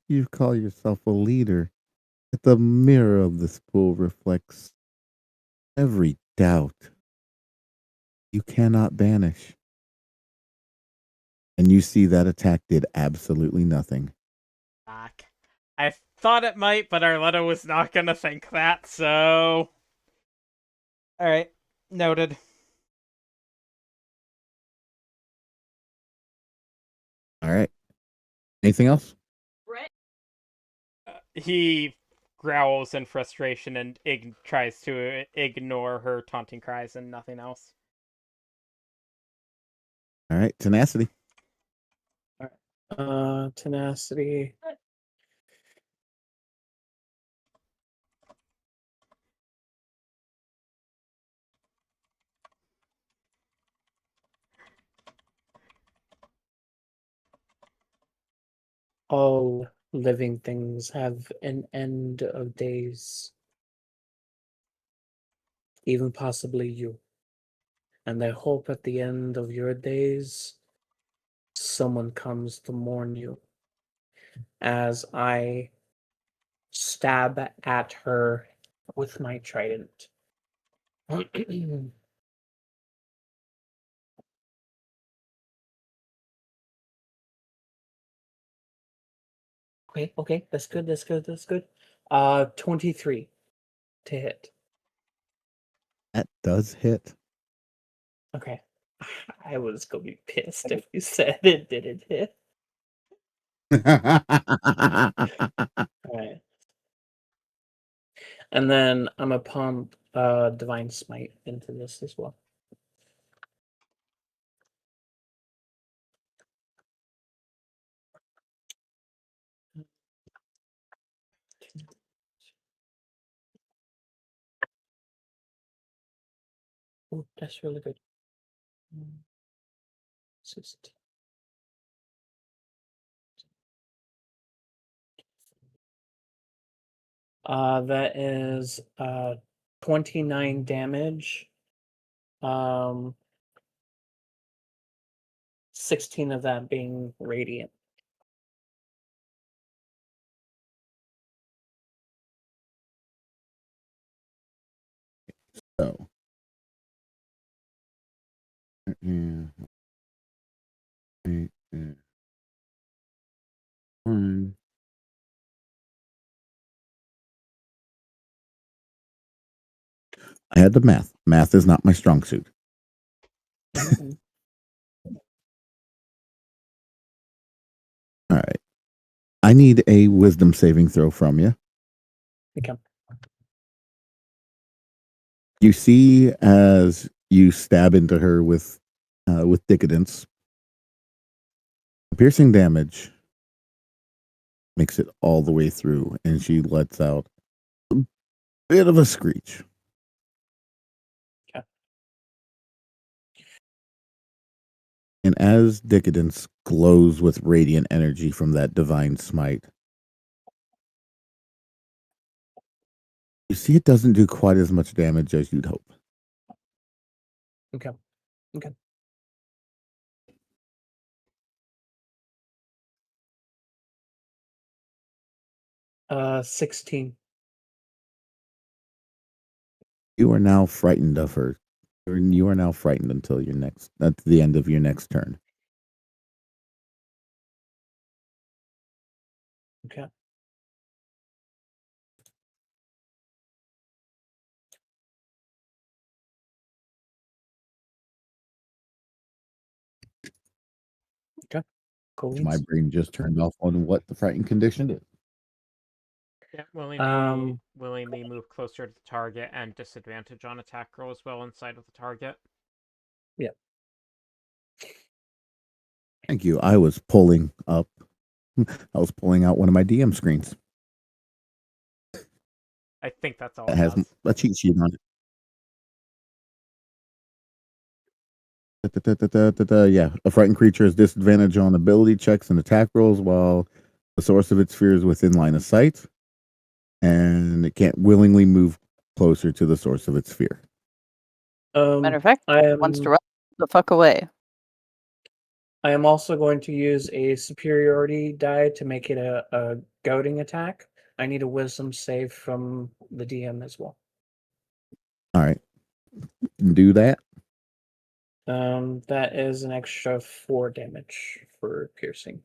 A: You call yourself a leader. But the mirror of this pool reflects every doubt you cannot banish. And you see that attack did absolutely nothing.
C: Fuck. I thought it might, but Arletto was not gonna think that, so... Alright. Noted.
A: All right. Anything else?
C: He growls in frustration and tries to ignore her taunting cries and nothing else.
A: All right. Tenacity.
E: Tenacity. Oh, living things have an end of days, even possibly you. And I hope at the end of your days, someone comes to mourn you. As I stab at her with my trident. Okay, that's good, that's good, that's good. 23 to hit.
A: That does hit.
E: Okay. I was gonna be pissed if you said it didn't hit. Alright. And then I'm gonna pump Divine Smite into this as well. Oh, that's really good. 16. That is 29 damage. 16 of that being radiant.
A: So. Yeah. I had the math. Math is not my strong suit.
E: Mhm.
A: All right. I need a wisdom saving throw from you.
E: Okay.
A: You see, as you stab into her with decadence, piercing damage makes it all the way through, and she lets out a bit of a screech.
E: Okay.
A: And as decadence glows with radiant energy from that divine smite, you see it doesn't do quite as much damage as you'd hope.
E: Okay. Okay. 16.
A: You are now frightened of her. You are now frightened until your next, at the end of your next turn.
E: Okay. Okay. Cool.
A: My brain just turned off on what the frightened condition is.
C: Yeah,
E: Um,
C: willingly move closer to the target and disadvantage on attack roll as well inside of the target.
E: Yeah.
A: Thank you. I was pulling up. I was pulling out one of my DM screens
C: I think that's all
A: that
C: it
A: has
C: does.
A: a cheat sheet on it. Yeah, a frightened creature has disadvantage on ability checks and attack rolls while the source of its fear is within line of sight, and it can't willingly move closer to the source of its fear.
B: Matter of fact,
E: I
B: wants to
E: am
B: run the fuck away.
E: I am also going to use a superiority die to make it a goading attack. I need a wisdom save from the DM as well.
A: All right, can do that.
E: That is an extra 4 damage for piercing.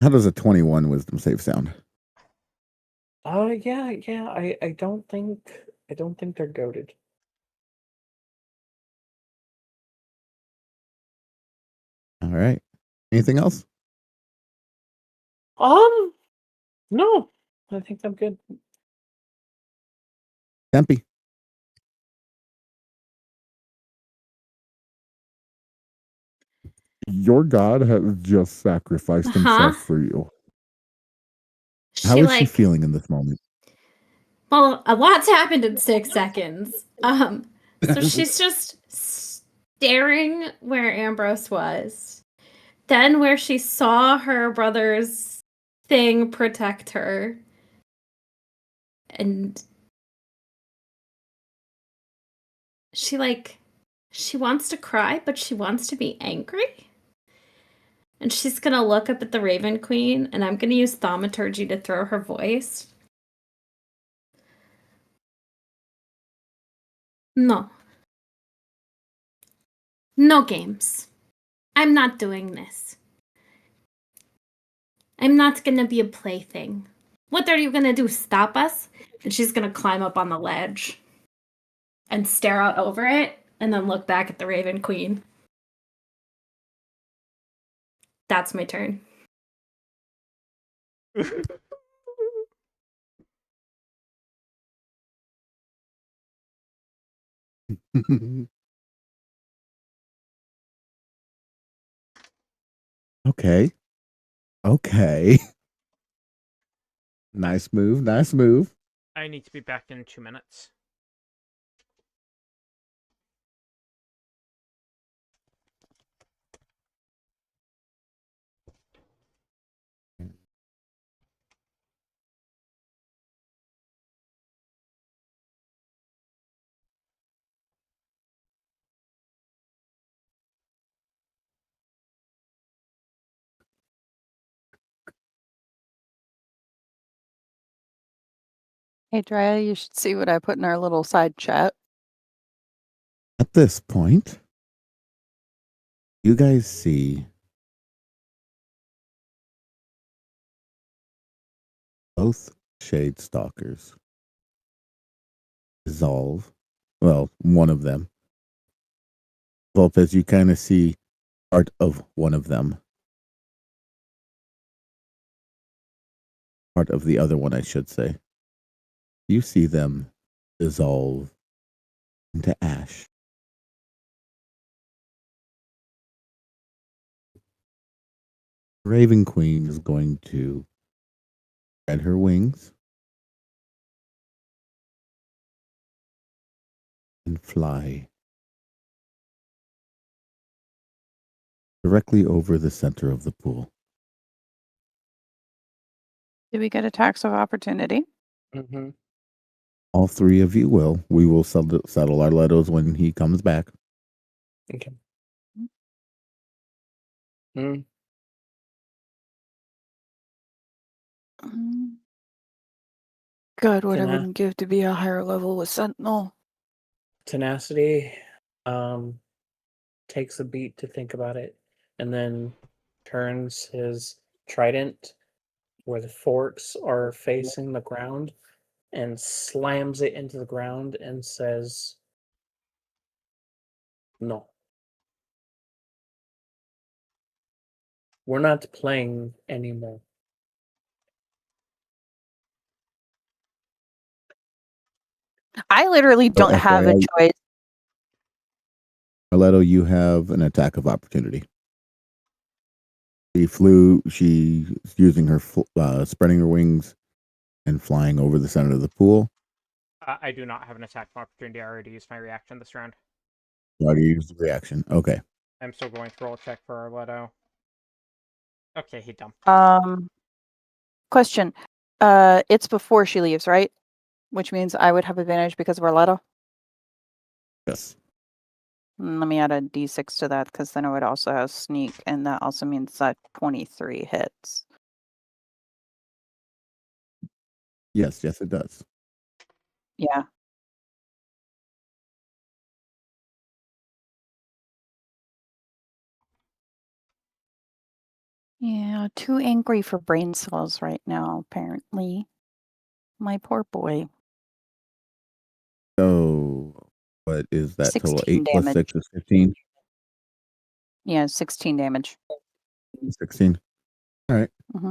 A: How does a 21 wisdom save sound?
E: Yeah. I don't think they're goaded.
A: All right. Anything else?
E: No, I think I'm good.
A: Tempe. Your god has just sacrificed
D: Huh?
A: himself for you. How
D: She
A: is she
D: like
A: feeling in this moment?
D: Well, a lot's happened in 6 seconds. So she's just staring where Ambrose was. Then where she saw her brother's thing protect her. And she wants to cry, but she wants to be angry. And she's gonna look up at the Raven Queen, and I'm gonna use thaumaturgy to throw her voice. No. No games. I'm not doing this. I'm not gonna be a plaything. What are you gonna do? Stop us? And she's gonna climb up on the ledge and stare out over it, and then look back at the Raven Queen. That's my turn.
A: Okay. Okay. Nice move. Nice move.
C: I need to be back in 2 minutes.
B: Hey, Drea, you should see what I put in our little side chat.
A: At this point, you guys see both Shade Stalkers dissolve. Well, one of them. Both as you kind of see part of one of them. Part of the other one, I should say. You see them dissolve into ash. Raven Queen is going to spread her wings and fly directly over the center of the pool.
B: Do we get attacks of opportunity?
E: Mm-hmm.
A: All three of you will. We will settle our letos when he comes back.
E: Okay. Mm.
B: Mm. God, what I
E: Tena-
B: wouldn't give to be a higher level with Sentinel.
E: Tenacity takes a beat to think about it, and then turns his trident where the forks are facing the ground and slams it into the ground and says, "No. We're not playing anymore."
B: I literally
A: So,
B: don't have a
A: FYI,
B: choice.
A: Leto, you have an attack of opportunity. She's using her, spreading her wings and flying over the center of the pool.
C: I do not have an attack of opportunity. I already used my reaction this round.
A: You already used the reaction. Okay.
C: I'm still going to roll a check for Arletto. Okay, he dumped.
B: Question. It's before she leaves, right? Which means I would have advantage because of Arletto.
A: Yes.
B: Let me add a d6 to that because then it would also have sneak, and that also means that 23 hits.
A: Yes, it does.
B: Yeah. Yeah, too angry for brain cells right now, apparently. My poor boy.
A: So, what is that total?
B: 16
A: 8 plus
B: damage.
A: 6 is 15?
B: Yeah, 16 damage.
A: 16. All right.
B: Mm-hmm.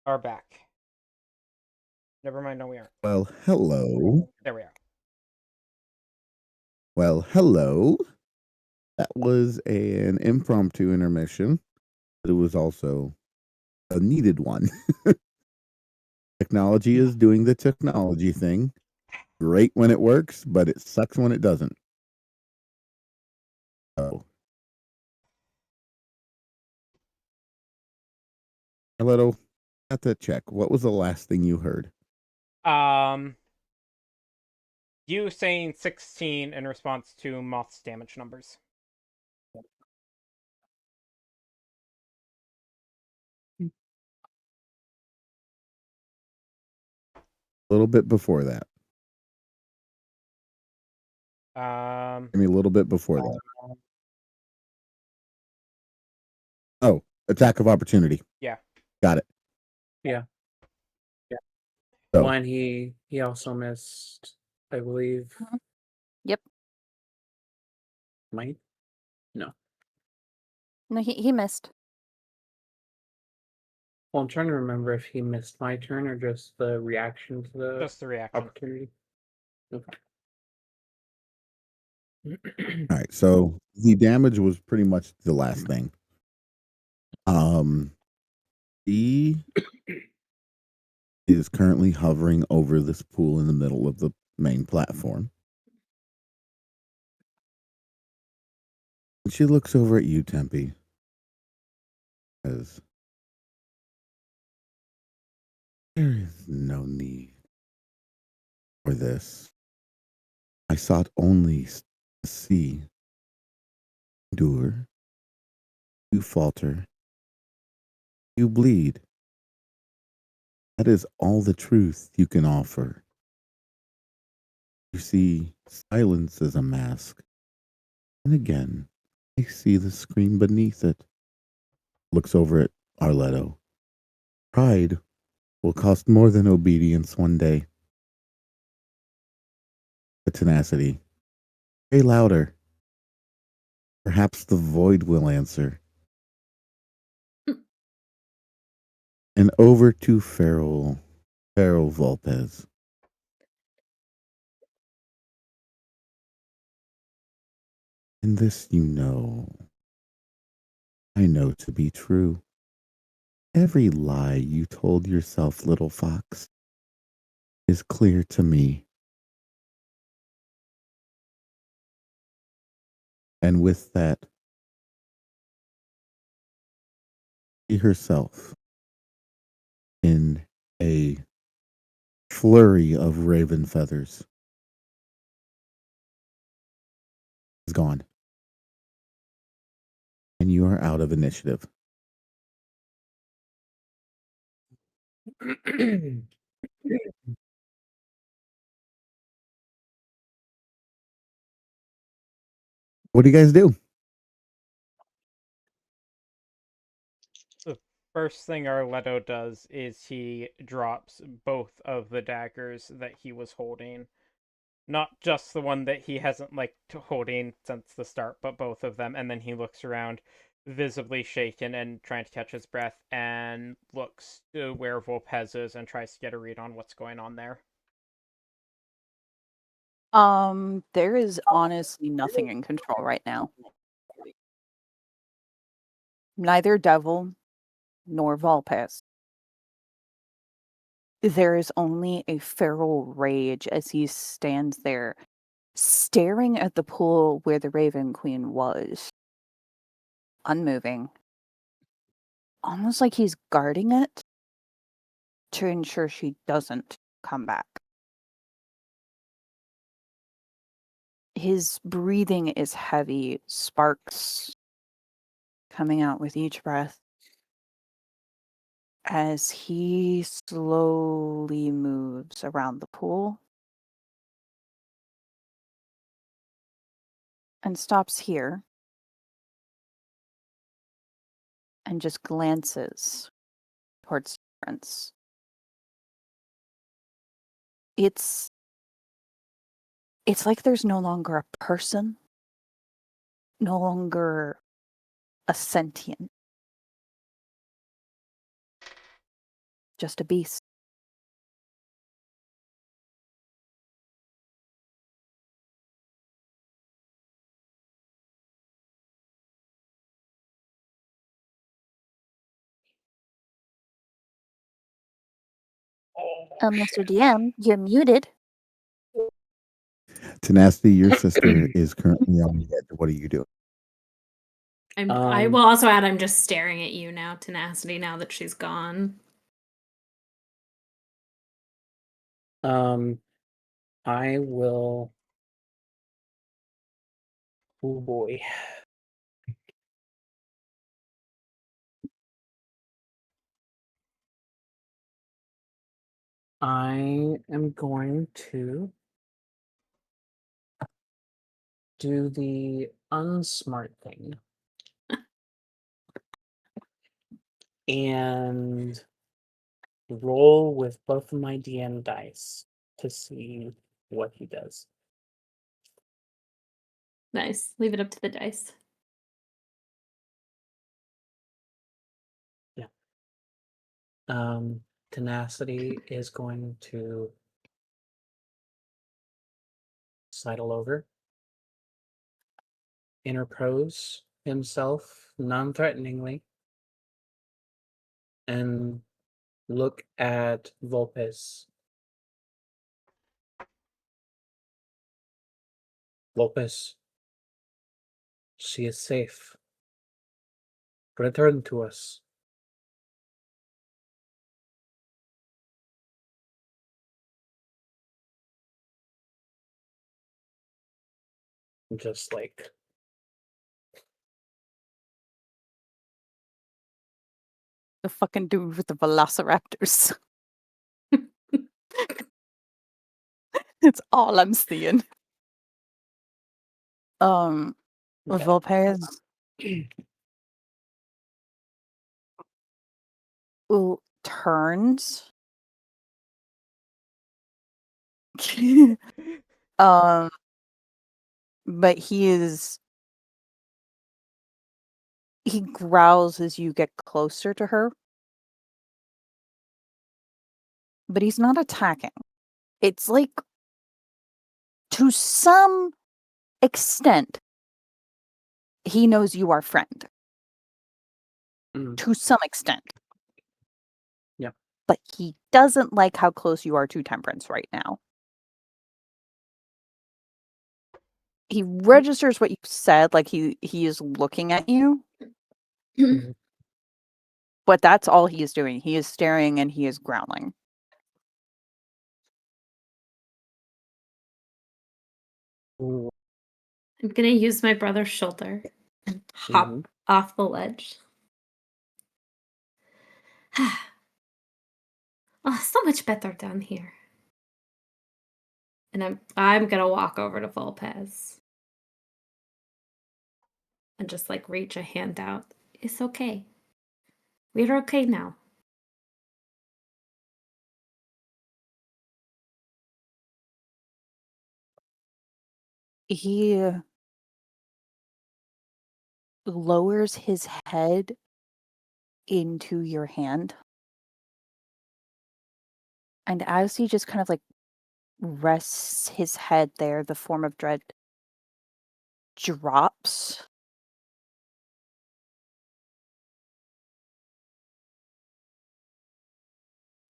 C: are back. Never mind, no, we aren't.
A: Well, hello.
C: There we are.
A: Well, hello. That was an impromptu intermission, but it was also a needed one. Technology is doing the technology thing. Great when it works, but it sucks when it doesn't. Oh. Hello. Got to check. What was the last thing you heard?
C: You saying 16 in response to Moth's damage numbers.
A: A little bit before that. Give me a little bit before that. Oh, attack of opportunity.
C: Yeah.
A: Got it.
E: Yeah.
A: So,
E: One, he also missed, I believe.
B: Yep.
E: Mine?
B: No, he missed.
E: Well, I'm trying to remember if he missed my turn or just the reaction to the
C: Just the reaction.
E: opportunity. Okay.
A: all right. So the damage was pretty much the last thing. He is currently hovering over this pool in the middle of the main platform. And she looks over at you, Tempe. Says, there is no need for this. I sought only to see, endure, you falter, you bleed. That is all the truth you can offer. You see, silence is a mask. And again, I see the scream beneath it. Looks over at Arletto. Pride will cost more than obedience one day. The tenacity. Pray louder. Perhaps the void will answer. And over to Feral Volpez. And this you know, I know to be true. Every lie you told yourself, little fox, is clear to me. And with that, she herself, in a flurry of raven feathers, is gone. And you are out of initiative. What do you guys do?
C: The first thing Arletto does is he drops both of the daggers that he was holding. Not just the one that he hasn't holding since the start, but both of them. And then he looks around, visibly shaken and trying to catch his breath, and looks to where Volpez is and tries to get a read on what's going on there.
B: There is honestly nothing in control right now. Neither Devil nor Volpez. There is only a feral rage as he stands there, staring at the pool where the Raven Queen was. Unmoving. Almost like he's guarding it to ensure she doesn't come back. His breathing is heavy, sparks coming out with each breath as he slowly moves around the pool and stops here and just glances towards Prince. It's like there's no longer a person, no longer a sentient. just a beast. Mr. DM, you're muted.
A: Tenacity, your sister is currently on the edge. What are you doing?
D: I will also add I'm just staring at you now, Tenacity, now that she's gone.
E: I will. Oh boy. I am going to do the unsmart thing and roll with both of my DM dice to see what he does.
D: Nice. Leave it up to the dice.
E: Tenacity is going to sidle over, interpose himself non-threateningly, and look at Volpes. Volpes, she is safe. Return to us. Just like
B: The fucking dude with the velociraptors. It's all I'm seeing.
E: okay.
B: Volpez turns. But he growls as you get closer to her. But he's not attacking. It's like, to some extent, he knows you are friend. To some extent.
E: Yeah.
B: But he doesn't like how close you are to Temperance right now. He registers what you said, like he is looking at you.
E: Mhm.
B: But that's all he is doing. He is staring and he is growling.
E: Ooh.
D: I'm gonna use my brother's shoulder and hop off the ledge. Oh, so much better down here. And I'm gonna walk over to Volpez and just like reach a hand out. It's okay. We're okay now.
B: He lowers his head into your hand. And as he just kind of like rests his head there, the form of dread drops.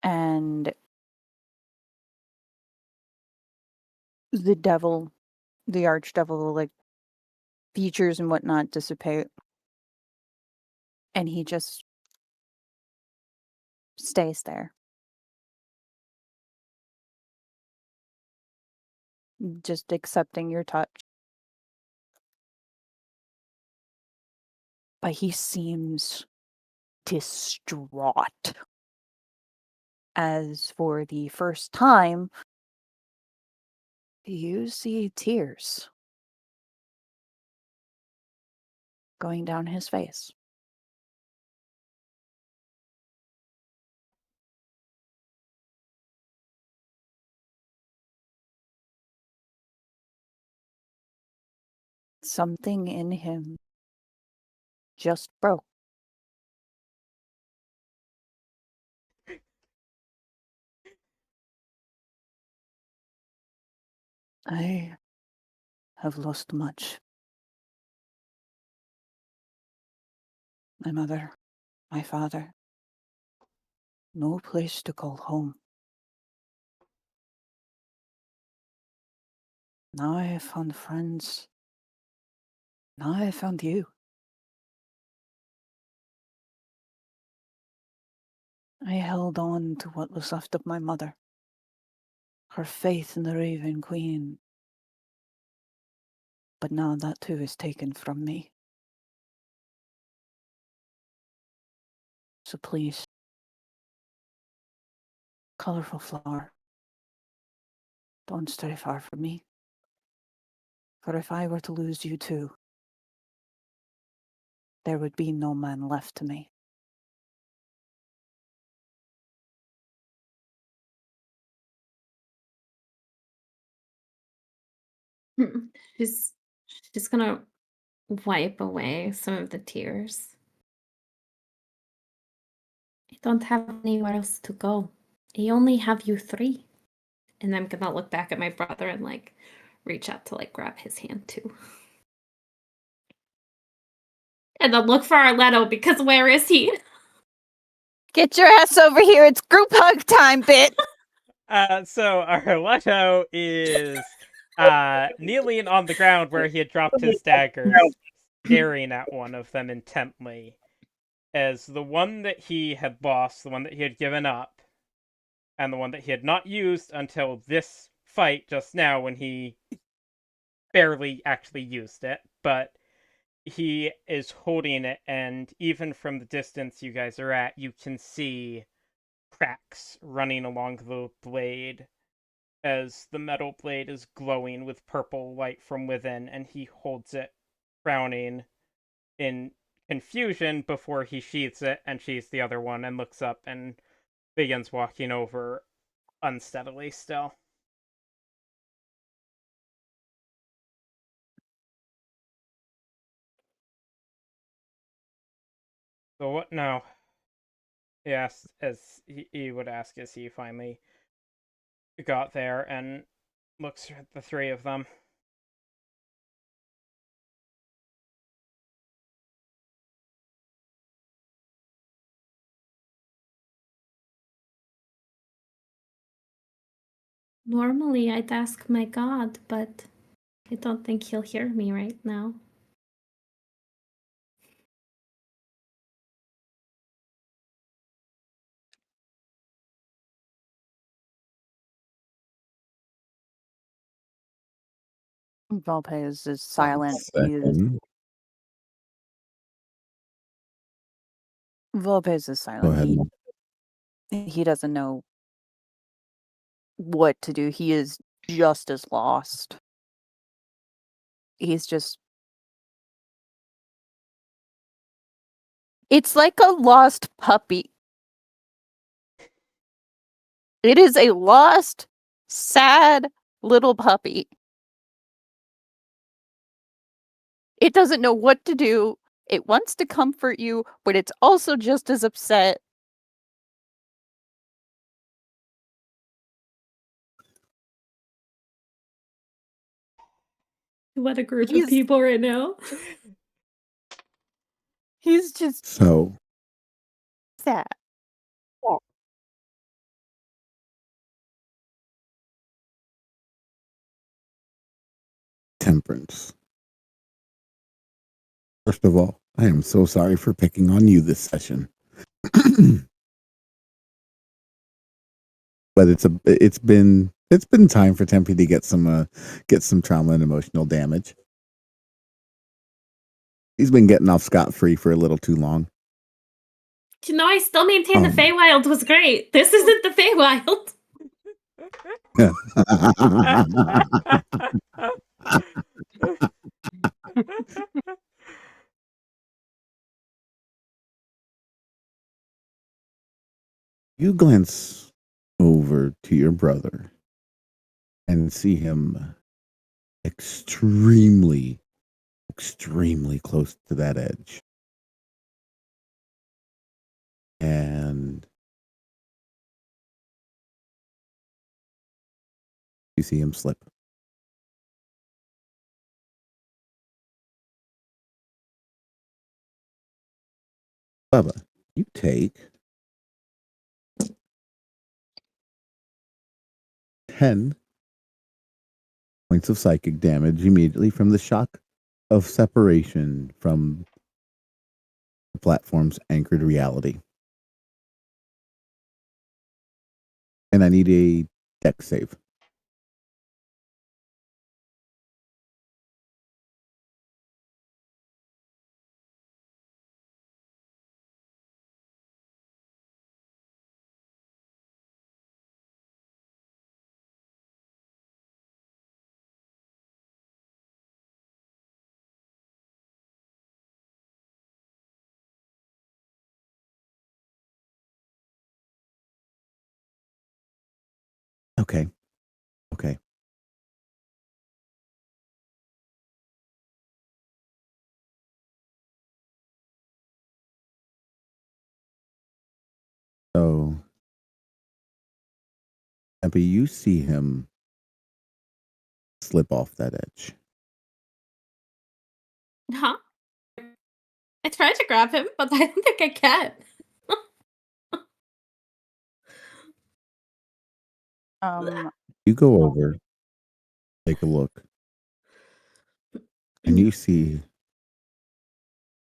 B: And the devil, the archdevil, like features and whatnot dissipate. And he just stays there. Just accepting your touch. But he seems distraught. As for the first time, you see tears going down his face. Something in him just broke. I have lost much. My mother, my father. No place to call home. Now I have found friends. Now I have found you. I held on to what was left of my mother. Her faith in the Raven Queen. But now that too is taken from me. So please, colorful flower, don't stray far from me. For if I were to lose you too, there would be no man left to me.
D: She's she's gonna wipe away some of the tears. I don't have anywhere else to go. I only have you three. And I'm gonna look back at my brother and like reach out to like grab his hand too. And then look for Arletto because where is he?
B: Get your ass over here, it's group hug time, bit!
C: So Arletto is kneeling on the ground where he had dropped his daggers, staring at one of them intently, as the one that he had lost, the one that he had given up, and the one that he had not used until this fight just now when he barely actually used it, but he is holding it, and even from the distance you guys are at, you can see cracks running along the blade as the metal blade is glowing with purple light from within, and he holds it, frowning in confusion before he sheathes it and sheathes the other one and looks up and begins walking over unsteadily still. So what now? He asked, as he would ask as he finally got there and looks at the three of them.
D: Normally I'd ask my god, but I don't think he'll hear me right now.
B: Volpez is silent. Volpez is
A: Go
B: silent.
A: ahead.
B: He doesn't know what to do. He is just as lost. He's just... It's like a lost puppy. It is a lost, sad little puppy. It doesn't know what to do. It wants to comfort you, but it's also just as upset.
D: What a group
B: He's-
D: of people right now.
B: He's just
A: So,
B: sad.
A: Temperance. First of all, I am so sorry for picking on you this session. But it's been time for Tempe to get some trauma and emotional damage. He's been getting off scot-free for a little too long.
D: You know, I still maintain the Feywild was great. This isn't the Feywild.
A: You glance over to your brother and see him extremely close to that edge. And you see him slip. Bubba, you take 10 points of psychic damage immediately from the shock of separation from the platform's anchored reality. And I need a dex save. Okay. Okay. So, Epi, you see him slip off that edge.
D: Huh? I tried to grab him, but I don't think I can.
A: You go over, take a look, and you see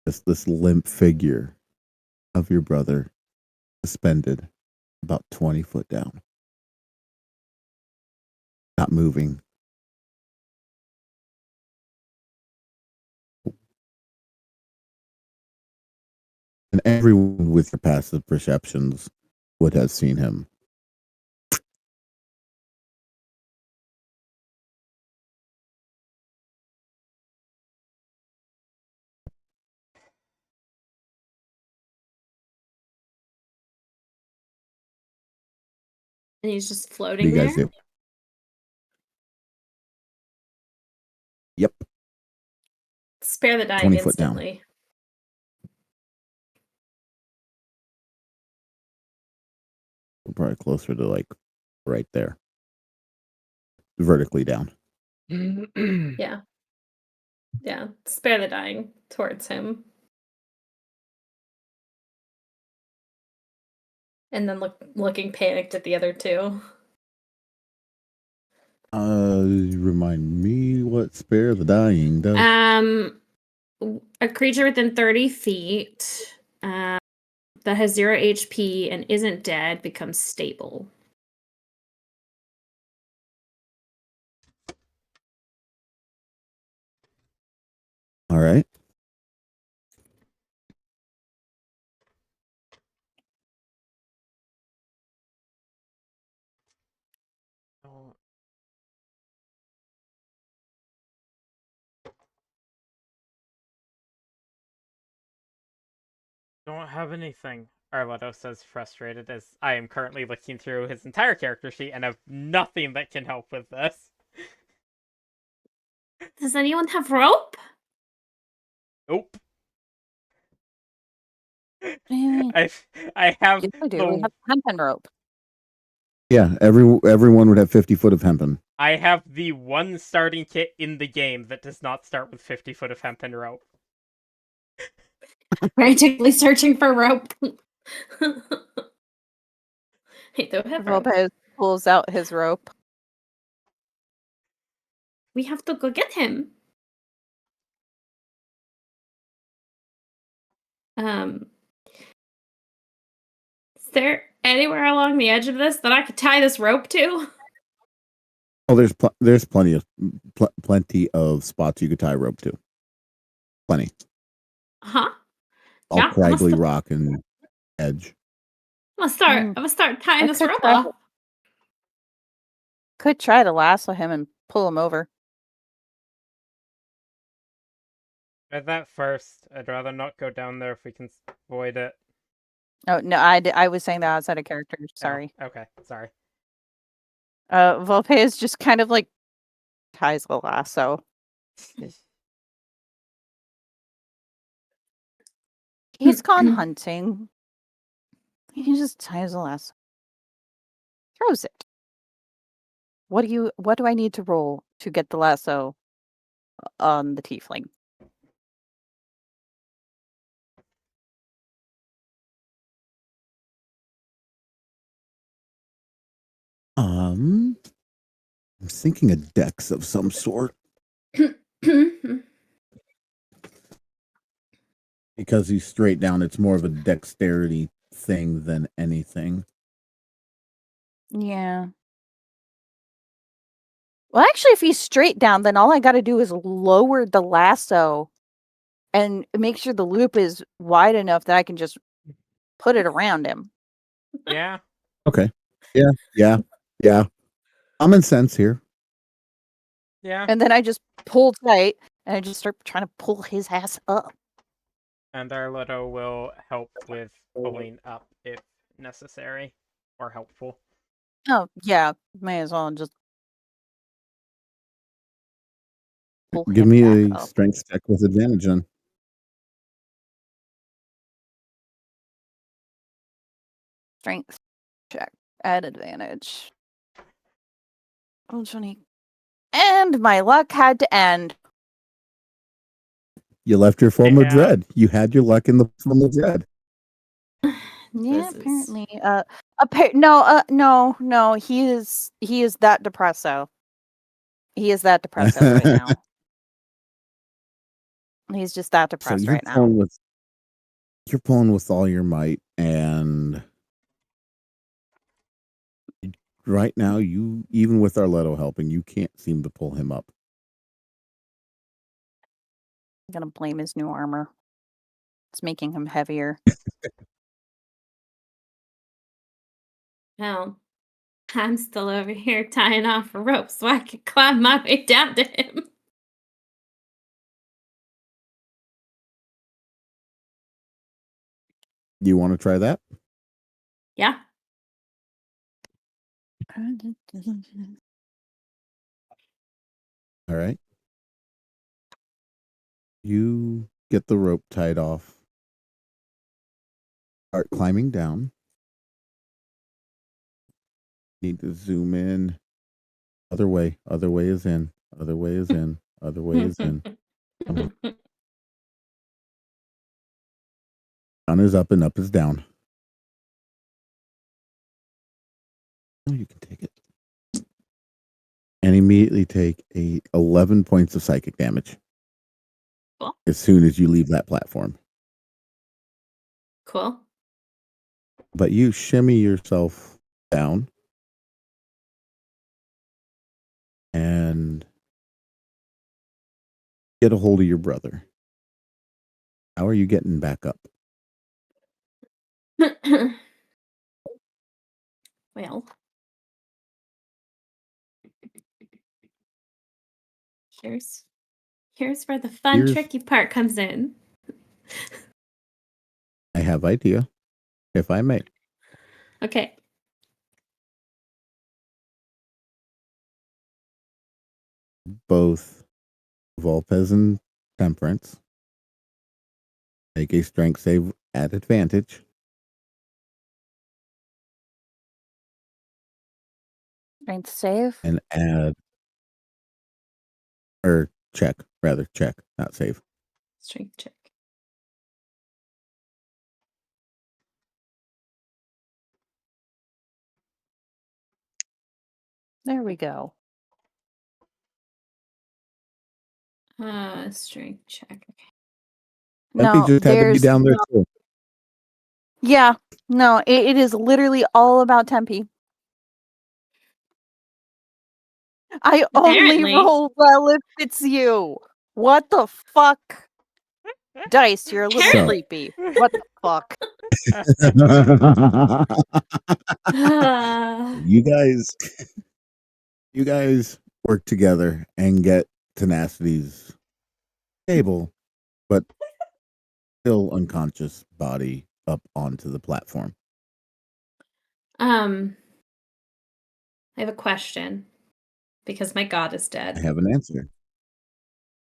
A: this limp figure of your brother suspended about 20 foot down, not moving. And everyone with your passive perceptions would have seen him.
D: And he's just
A: What do
D: floating
A: you guys
D: there.
A: do? Yep,
D: Spare the dying
A: 20 foot down.
D: instantly.
A: Probably closer to like right there, vertically down.
D: Yeah. Yeah. Spare the dying towards him. And then looking panicked at the other two.
A: Remind me what spare the dying does.
D: A creature within 30 feet that has 0 HP and isn't dead becomes stable.
A: All right.
C: Don't have anything. Arletto says, frustrated, as I am currently looking through his entire character sheet and have nothing that can help with this.
D: Does anyone have rope?
C: Nope.
B: What do you mean?
C: I have
B: Yes, I do. We
C: the
B: have hempen rope.
A: Yeah, everyone would have 50 foot of hempen.
C: I have the one starting kit in the game that does not start with 50 foot of hempen rope.
D: Frantically searching for rope. Hey, do have rope.
B: Lopez pulls out his rope.
D: We have to go get him. Is there anywhere along the edge of this that I could tie this rope to?
A: Oh, there's plenty of spots you could tie rope to. Plenty.
D: Huh?
A: All
D: Yeah,
A: craggly rock and edge.
D: I'm gonna start tying
B: I
D: this
B: could
D: rope
B: try-
D: off.
B: Could try to lasso him and pull him over.
C: Try that first. I'd rather not go down there if we can avoid it.
B: Oh no, I was saying that outside of character. Sorry.
C: Oh, okay, sorry.
B: Volpez just kind of like ties the lasso. He's gone hunting. He just ties the lasso. Throws it. What do I need to roll to get the lasso on the tiefling?
A: I'm thinking a dex of some sort because he's straight down. It's more of a dexterity thing than anything.
B: Yeah. Well, actually, if he's straight down, then all I got to do is lower the lasso and make sure the loop is wide enough that I can just put it around him.
C: Yeah.
A: Okay. Yeah. Common sense here.
C: Yeah.
B: And then I just pull tight and I just start trying to pull his ass up.
C: And Arletto will help with pulling up if necessary or helpful.
B: Oh, yeah. May as well just pull
A: Give
B: him
A: me
B: back
A: a
B: up.
A: strength check with advantage then.
B: Strength check at advantage. Oh, 20. And my luck had to end.
A: You left your form of
C: Yeah.
A: dread. You had your luck in the form of dread.
B: Yeah,
D: This is-
B: apparently. No. He is that depresso. He is that depresso right now. He's just that
A: So
B: depressed
A: you're
B: right now.
A: pulling with all your might, and right now, you even with Arletto helping, you can't seem to pull him up.
B: I'm gonna blame his new armor. It's making him heavier.
D: Well, I'm still over here tying off a rope so I can climb my way down to him.
A: Do you want to try that?
D: Yeah.
A: All right. You get the rope tied off. Start climbing down. Need to zoom in. Other way. Other way is in. Other way is in. Other way is in. Come on. Down is up and up is down. Oh, you can take it. And immediately take 11 points of psychic damage.
D: Cool.
A: As soon as you leave that platform.
D: Cool.
A: But you shimmy yourself down and get a hold of your brother. How are you getting back up?
D: Well, here's where the fun,
A: Here's-
D: tricky part comes in.
A: I have idea, if I may.
D: Okay.
A: Both Volpez and Temperance make a strength save at advantage.
B: Strength save.
A: And add, or check, not save.
D: Strength check.
B: There we go.
D: Strength check. Okay.
A: Tempe
B: No,
A: just had to be
B: there's
A: down there too.
B: Yeah, no, it is literally all about Tempe. I
D: Apparently.
B: only roll well if it's you. What the fuck? Dice, you're a little
A: So-
B: creepy. What the fuck?
A: you guys work together and get Tenacity's stable, but still unconscious body up onto the platform.
D: I have a question because my god is
A: I
D: dead.
A: have an answer.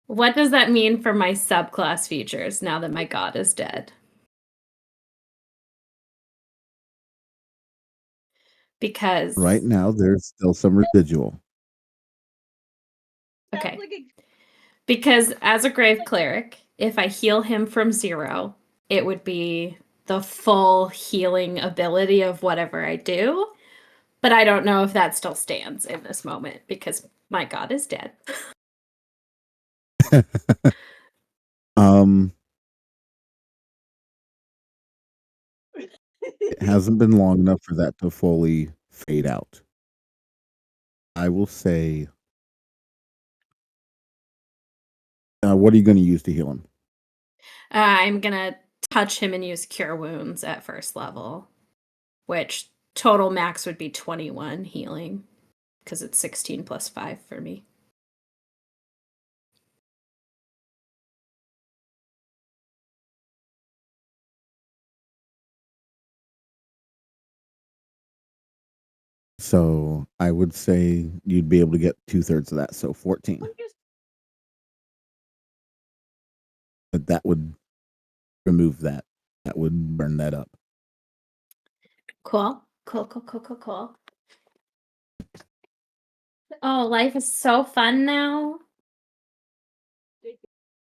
D: What does that mean for my subclass features now that my god is dead? Because
A: Right now, there's still some residual.
D: okay. Because as a grave cleric, if I heal him from 0, it would be the full healing ability of whatever I do. But I don't know if that still stands in this moment because my god is dead.
A: It hasn't been long enough for that to fully fade out. I will say, what are you going to use to heal him?
D: I'm gonna touch him and use Cure Wounds at first level, which total max would be 21 healing because it's 16 plus 5 for me.
A: So I would say you'd be able to get 2/3 of that, so 14. But that would remove that. That would burn that up.
D: Cool. Cool. Oh, life is so fun now.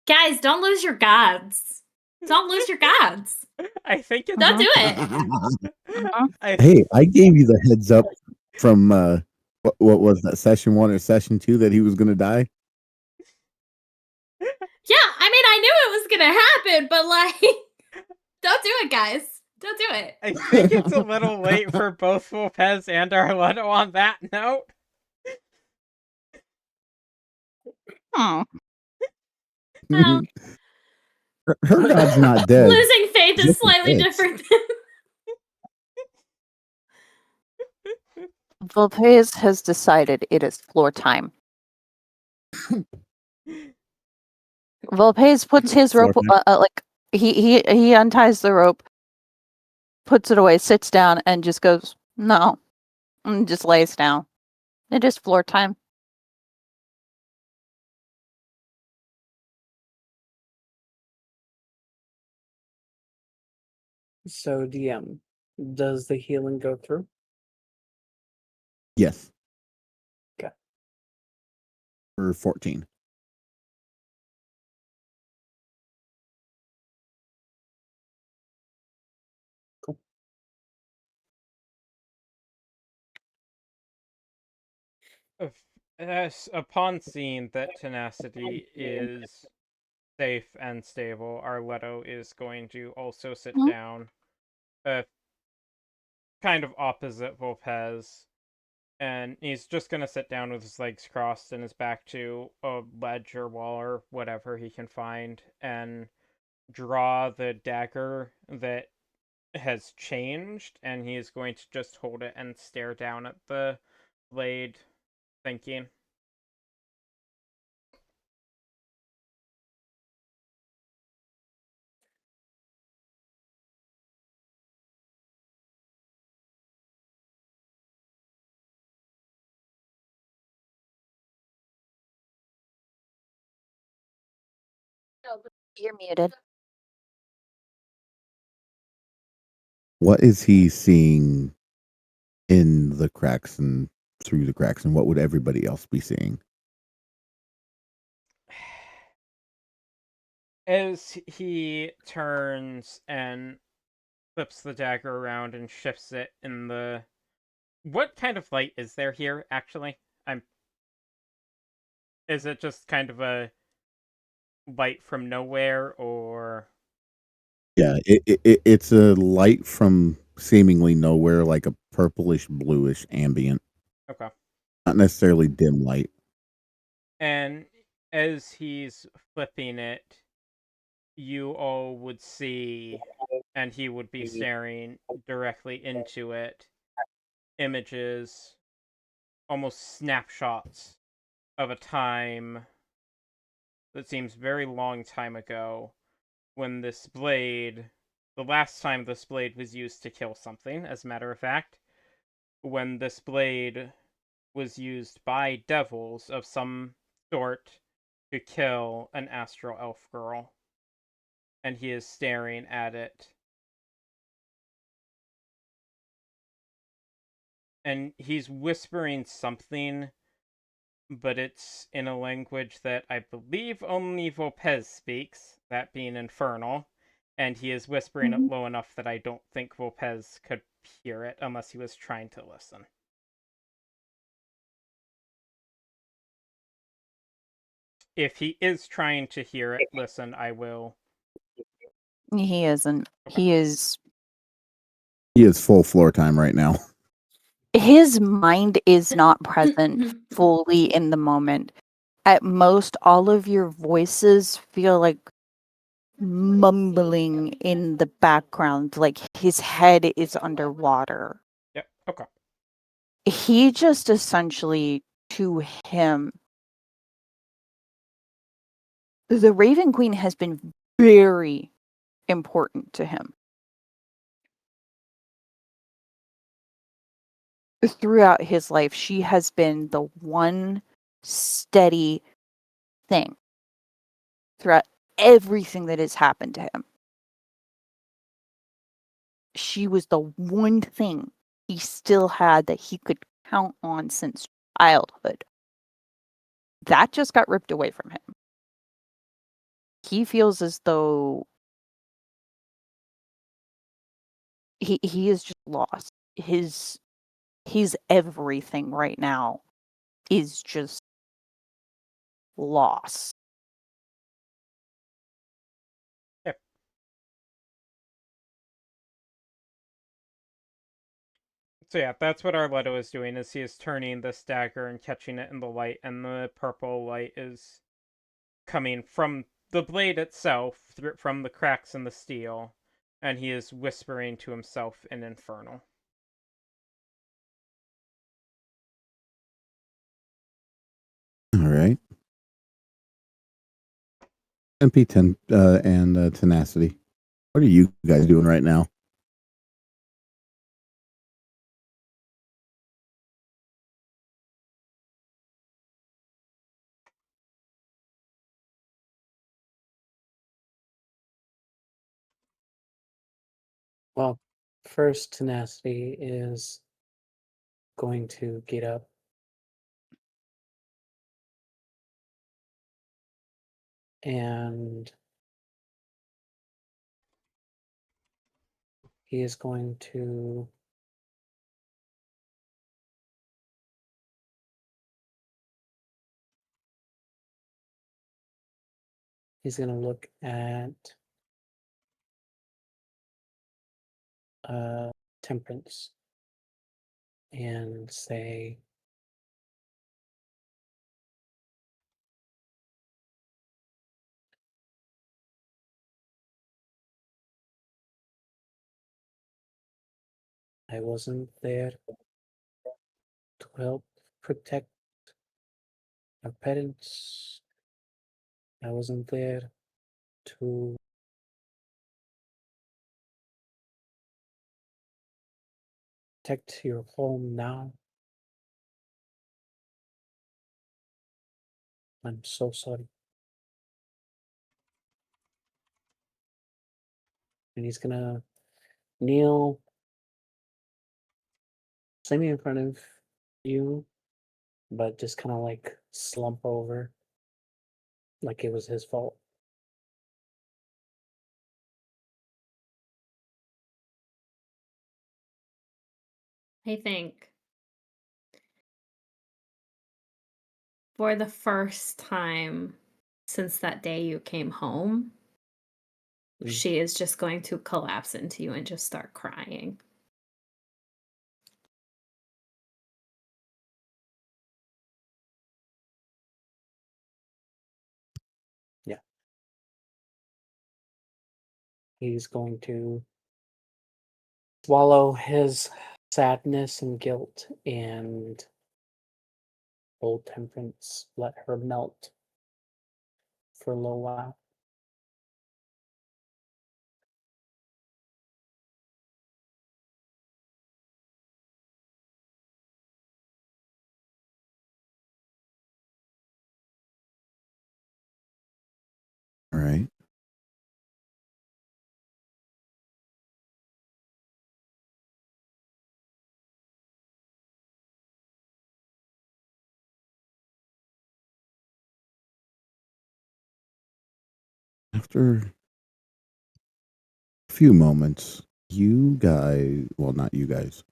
D: Guys, don't lose your gods. Don't lose your gods.
C: I think it's
D: Don't do it.
A: Hey, I gave you the heads up from what was that, session 1 or session 2, that he was going to die?
D: Yeah, I mean, I knew it was gonna happen, but like, don't do it, guys. Don't do it.
C: I think it's a little late for both Volpez and Arletto on that note.
B: Oh.
D: Well,
A: Her god's not dead.
D: losing faith is
A: Just
D: slightly
A: dead.
D: different.
B: Volpez has decided it is floor time. Volpez puts his
A: Floor
B: rope,
A: time.
B: like he unties the rope, puts it away, sits down, and just goes, no, and just lays down. It is floor time.
E: So, DM, does the healing go through?
A: Yes.
E: Okay.
A: For 14.
E: Cool.
C: Upon seeing that Tenacity is safe and stable, Arletto is going to also sit
B: Mhm.
C: down, kind of opposite Volpez, and he's just gonna sit down with his legs crossed and his back to a ledge or wall or whatever he can find, and draw the dagger that has changed, and he is going to just hold it and stare down at the blade, thinking.
B: You're muted.
A: What is he seeing in the cracks and through the cracks, and what would everybody else be seeing?
C: As he turns and flips the dagger around and shifts it in the... What kind of light is there here, actually? Is it just kind of a light from nowhere, or...
A: Yeah, it's a light from seemingly nowhere, like a purplish bluish ambient.
C: Okay.
A: Not necessarily dim light.
C: And as he's flipping it, you all would see, and he would be staring directly into it, images, almost snapshots of a time that seems very long time ago, when this blade, the last time this blade was used to kill something, as a matter of fact, when this blade was used by devils of some sort to kill an astral elf girl. And he is staring at it. And he's whispering something, but it's in a language that I believe only Volpez speaks, that being Infernal, and he is whispering it low enough that I don't think Volpez could hear it unless he was trying to listen. if he is trying to hear it, listen, I will.
B: He isn't. He is.
A: He is full floor time right now.
B: His mind is not present fully in the moment. At most, all of your voices feel like mumbling in the background, like his head is underwater.
C: Yep. Okay.
B: He just essentially, to him, the Raven Queen has been very important to him. Throughout his life, she has been the one steady thing throughout everything that has happened to him. She was the one thing he still had that he could count on since childhood. That just got ripped away from him. He feels as though he is just lost. His everything right now is just lost.
C: Yep. So yeah, that's what Arletto is doing, is he is turning this dagger and catching it in the light, and the purple light is coming from the blade itself, from the cracks in the steel, and he is whispering to himself in Infernal.
A: All right. MP10 and Tenacity. What are you guys doing right now?
E: Well, first, Tenacity is going to get up and he is going to look at Temperance and say, I wasn't there to help protect our parents. I wasn't there to protect your home now. I'm so sorry. And he's gonna kneel semi in front of you, but just kind of like slump over like it was his fault.
D: I think for the first time since that day you came home, she is just going to collapse into you and just start crying.
E: Yeah. He's going to swallow his sadness and guilt and hold Temperance, let her melt for a little while.
A: All right. After a few moments, you guys, well, not you guys,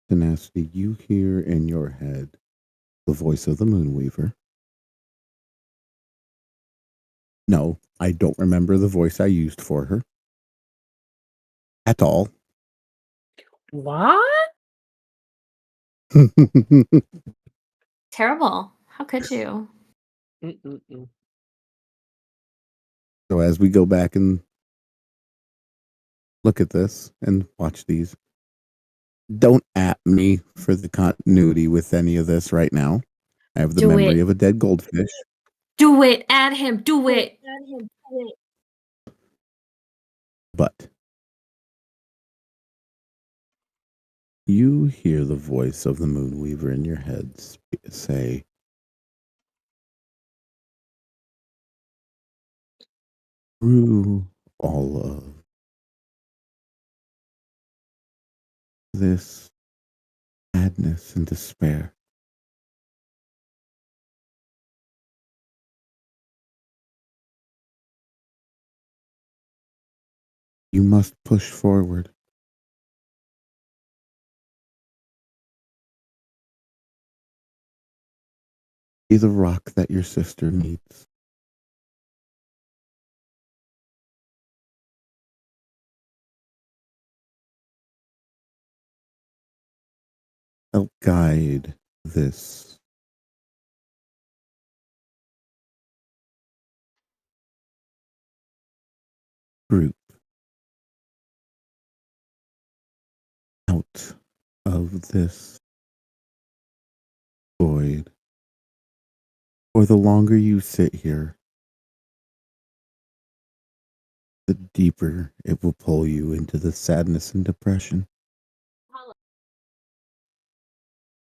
A: Tenacity, you hear in your head, the voice of the Moonweaver. No, I don't remember the voice I used for her at all.
E: What?
D: Terrible. How could you?
E: Mm-mm-mm.
A: So as we go back and look at this and watch these, don't at me for the continuity with any of this right now. I have the
D: Do
A: memory
D: it.
A: of a dead goldfish.
D: Do it. Add him. Do it.
A: But you hear the voice of the Moonweaver in your head say, through all of this sadness and despair, you must push forward. Be the rock that your sister needs. Help guide this group out of this void. For the longer you sit here, the deeper it will pull you into the sadness and depression.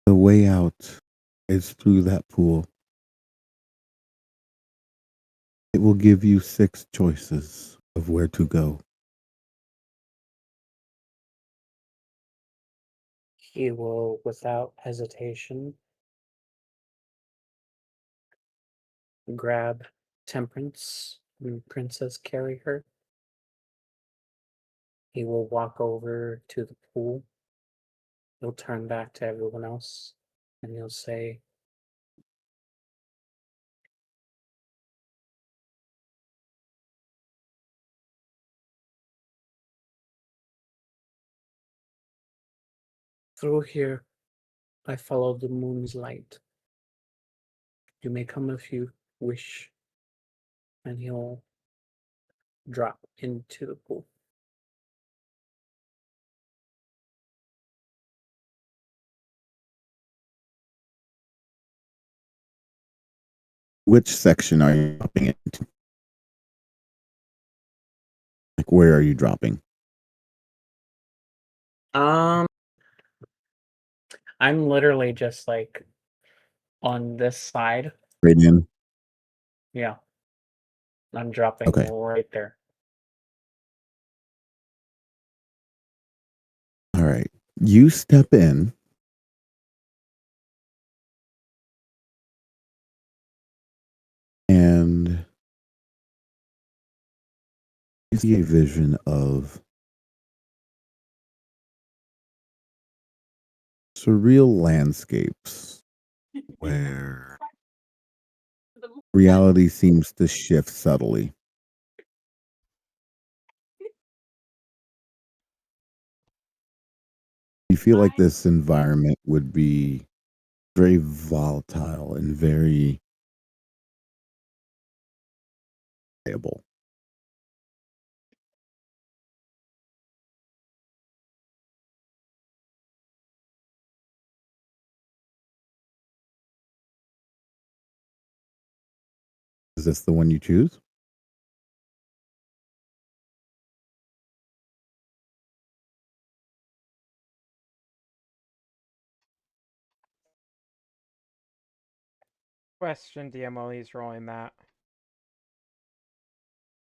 A: The way out is through that pool. It will give you 6 choices of where to go.
E: He will, without hesitation, grab Temperance and Princess carry her. He will walk over to the pool. He'll turn back to everyone else and he'll say, through here, I follow the moon's light. You may come if you wish. And he'll drop into the pool.
A: Which section are you dropping into? Like, where are you dropping?
E: I'm literally just like on this side.
A: Right in?
E: Yeah. I'm dropping
A: Okay.
E: right there.
A: All right. You step in. And you see a vision of surreal landscapes where reality seems to shift subtly. You feel like this environment would be very volatile and very variable. Is this the one you choose?
C: Question, DM, while he's rolling that.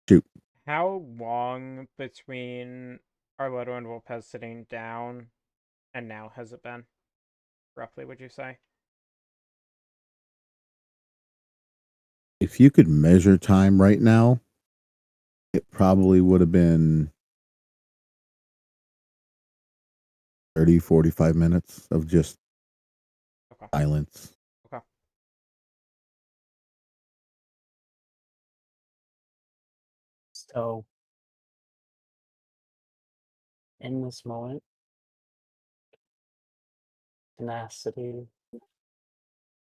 A: Shoot.
C: How long between Arletto and Volpez sitting down and now has it been? Roughly, would you say?
A: If you could measure time right now, it probably would have been 30, 45 minutes of just
C: Okay.
A: silence.
E: So, in this moment, Tenacity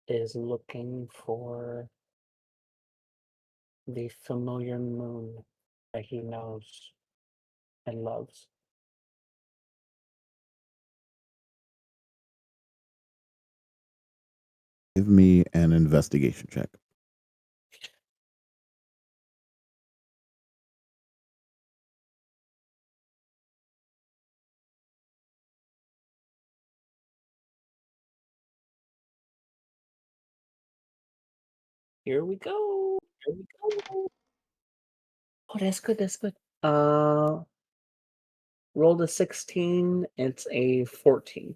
E: is looking for the familiar moon that he knows and loves.
A: Give me an investigation check.
E: Here we go. Here we go. Oh, that's good. That's good. Rolled a 16. It's a 14.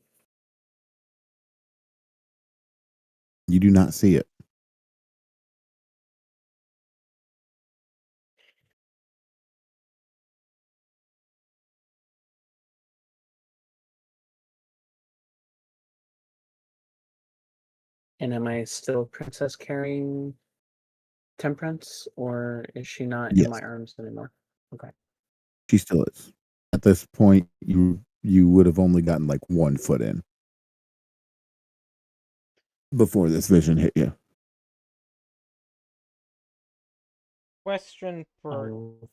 A: You do not see it.
E: And am I still princess carrying Temperance, or is she not in my
A: Yes,
E: arms anymore? Okay.
A: she still is. At this point, you would have only gotten like 1 foot in before this vision hit you.
C: Question for
E: Um,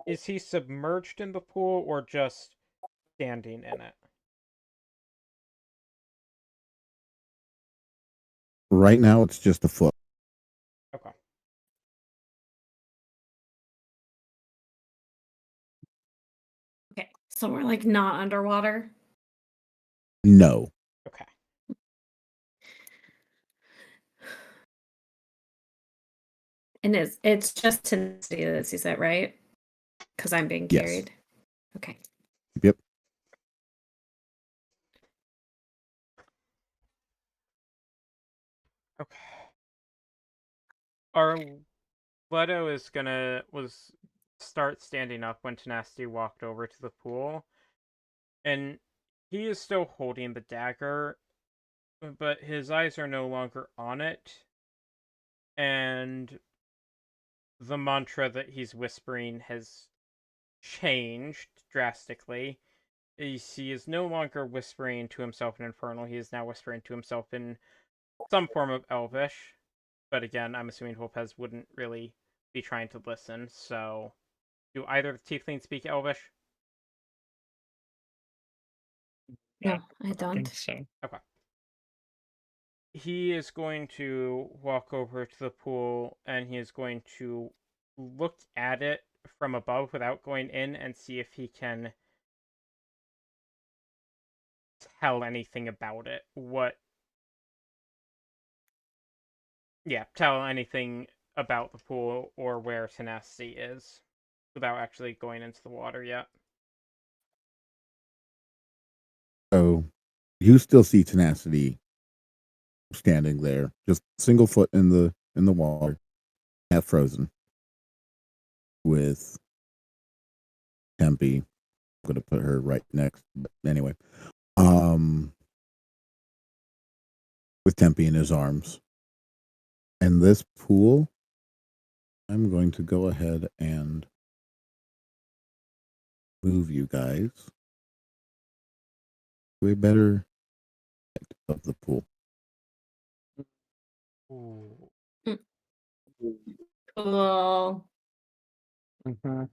C: is he submerged in the pool or just standing in it?
A: Right now, it's just a foot.
C: Okay.
D: Okay, so we're like not underwater.
A: No.
C: Okay.
D: And it's just Tenacity that sees it, right? Because I'm being
A: Yes.
D: carried. Okay.
A: Yep.
C: Okay. Our Leto is was start standing up when Tenacity walked over to the pool, and he is still holding the dagger, but his eyes are no longer on it, and the mantra that he's whispering has changed drastically. He is no longer whispering to himself in Infernal, he is now whispering to himself in some form of Elvish. But again, I'm assuming Lopez wouldn't really be trying to listen, so do either of the tieflings speak Elvish?
D: No, I
E: I think
D: don't.
E: so.
C: Okay. He is going to walk over to the pool and he is going to look at it from above without going in and see if he can tell anything about it. Tell anything about the pool or where Tenacity is without actually going into the water yet.
A: So you still see Tenacity standing there, just single foot in the water, half frozen, with Tempe. I'm gonna put her right next. But anyway, um, with Tempe in his arms, and this pool. I'm going to go ahead and move you guys to a better of the pool.
C: Ooh.
D: Cool.
E: Mm-hmm.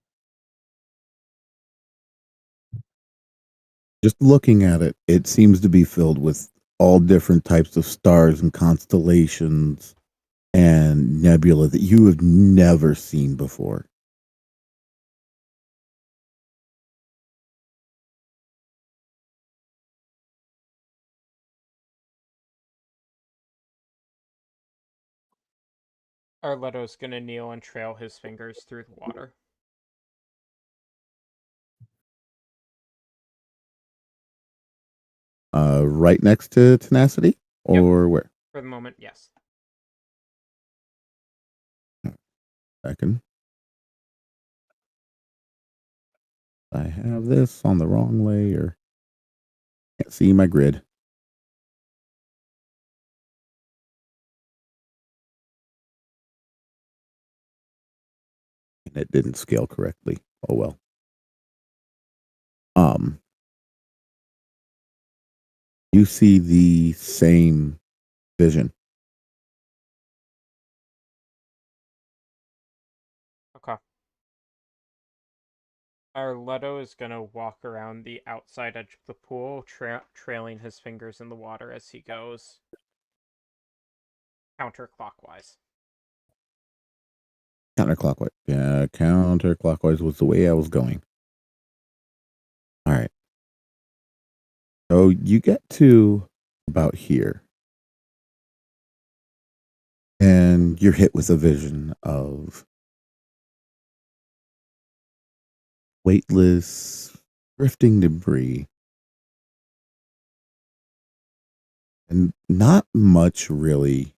A: Just looking at it, it seems to be filled with all different types of stars and constellations and nebula that you have never seen before.
C: Arletto's gonna kneel and trail his fingers through the water.
A: Right next to Tenacity, or where?
C: For the moment, yes.
A: Second. I have this on the wrong layer. Can't see my grid. and it didn't scale correctly. Oh well. You see the same vision.
C: Okay. Arletto is gonna walk around the outside edge of the pool, trailing his fingers in the water as he goes counterclockwise.
A: Counterclockwise. Yeah, counterclockwise was the way I was going. All right. So you get to about here, and you're hit with a vision of weightless, drifting debris, and not much really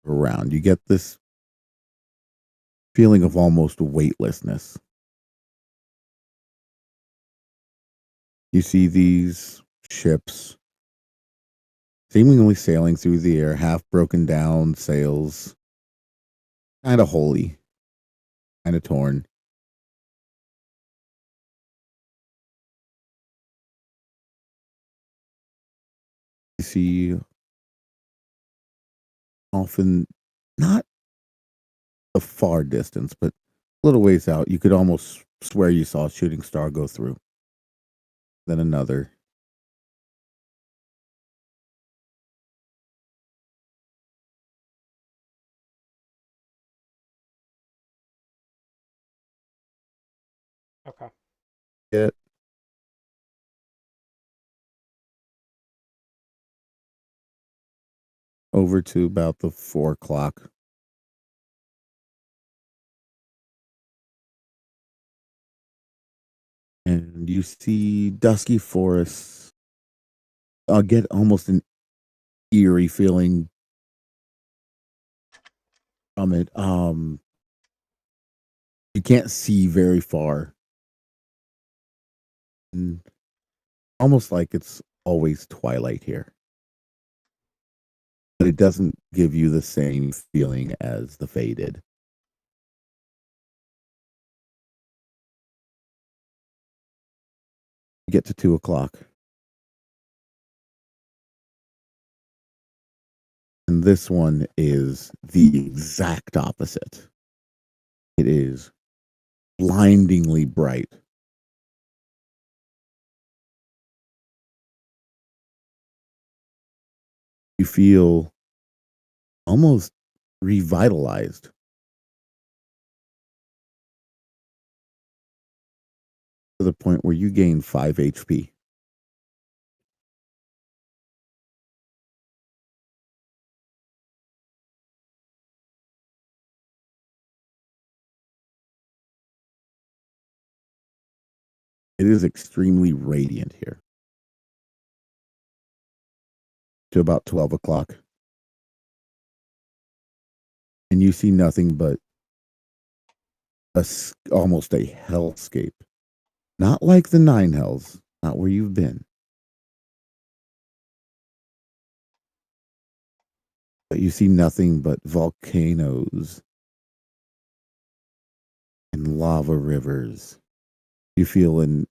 A: around. You get this feeling of almost weightlessness. You see these ships seemingly sailing through the air, half broken down sails, kind of holy, kind of torn. You see often not a far distance, but a little ways out, you could almost swear you saw a shooting star go through. Then another.
C: Okay.
A: Get over to about the 4 o'clock. And you see dusky forests. I'll get almost an eerie feeling from it. You can't see very far. And almost like it's always twilight here. But it doesn't give you the same feeling as the faded. You get to 2 o'clock. And this one is the exact opposite. It is blindingly bright. You feel almost revitalized to the point where you gain 5 HP. It is extremely radiant here. To about 12 o'clock. And you see nothing but almost a hellscape. Not like the Nine Hells, not where you've been. But you see nothing but volcanoes and lava rivers. You feel an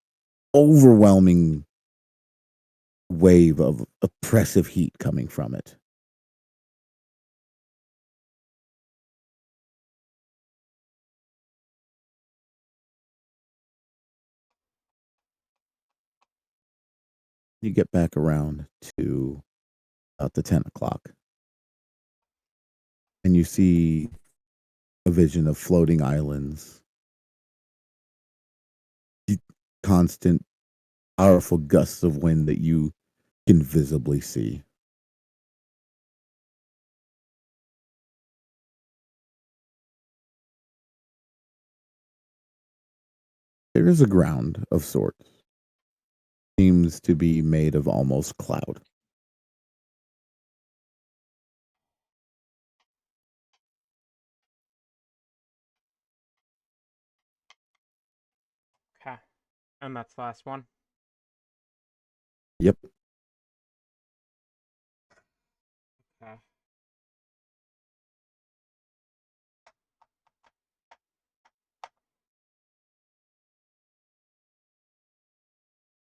A: overwhelming wave of oppressive heat coming from it. You get back around to about the 10 o'clock. And you see a vision of floating islands, constant, powerful gusts of wind that you can visibly see. There is a ground of sorts. Seems to be made of almost cloud.
C: Okay. And that's the last one.
A: Yep.
C: Okay.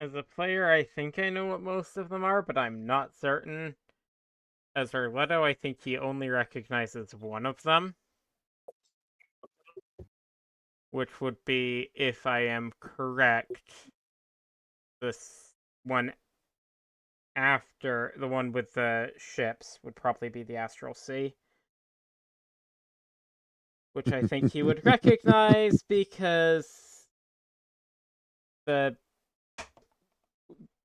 C: As a player, I think I know what most of them are, but I'm not certain. As Arletto, I think he only recognizes one of them. Which would be, if I am correct, this one after the one with the ships would probably be the Astral Sea. Which I think he would recognize because the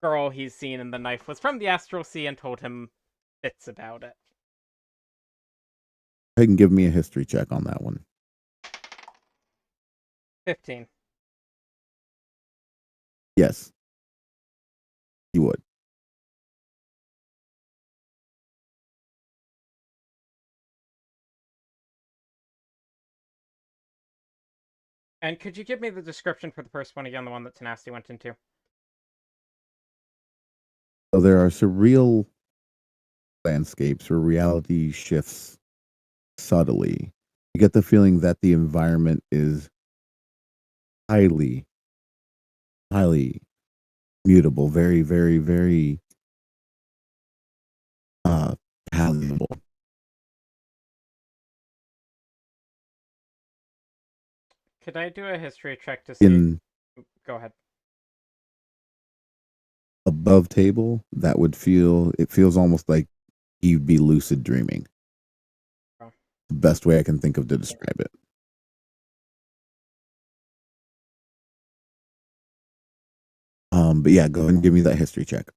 C: girl he's seen in the knife was from the Astral Sea and told him bits about it.
A: You can give me a history check on that one.
C: 15.
A: Yes, you would.
C: And could you give me the description for the first one again, the one that Tenacity went into?
A: So there are surreal landscapes where reality shifts subtly. You get the feeling that the environment is highly, highly mutable, very, very, very palatable.
C: Could I do a history check to see?
A: In
C: Go ahead.
A: above table, that would feel, it feels almost like you'd be lucid dreaming.
C: Oh.
A: The best way I can think of to describe it. But yeah, go ahead and give me that history check.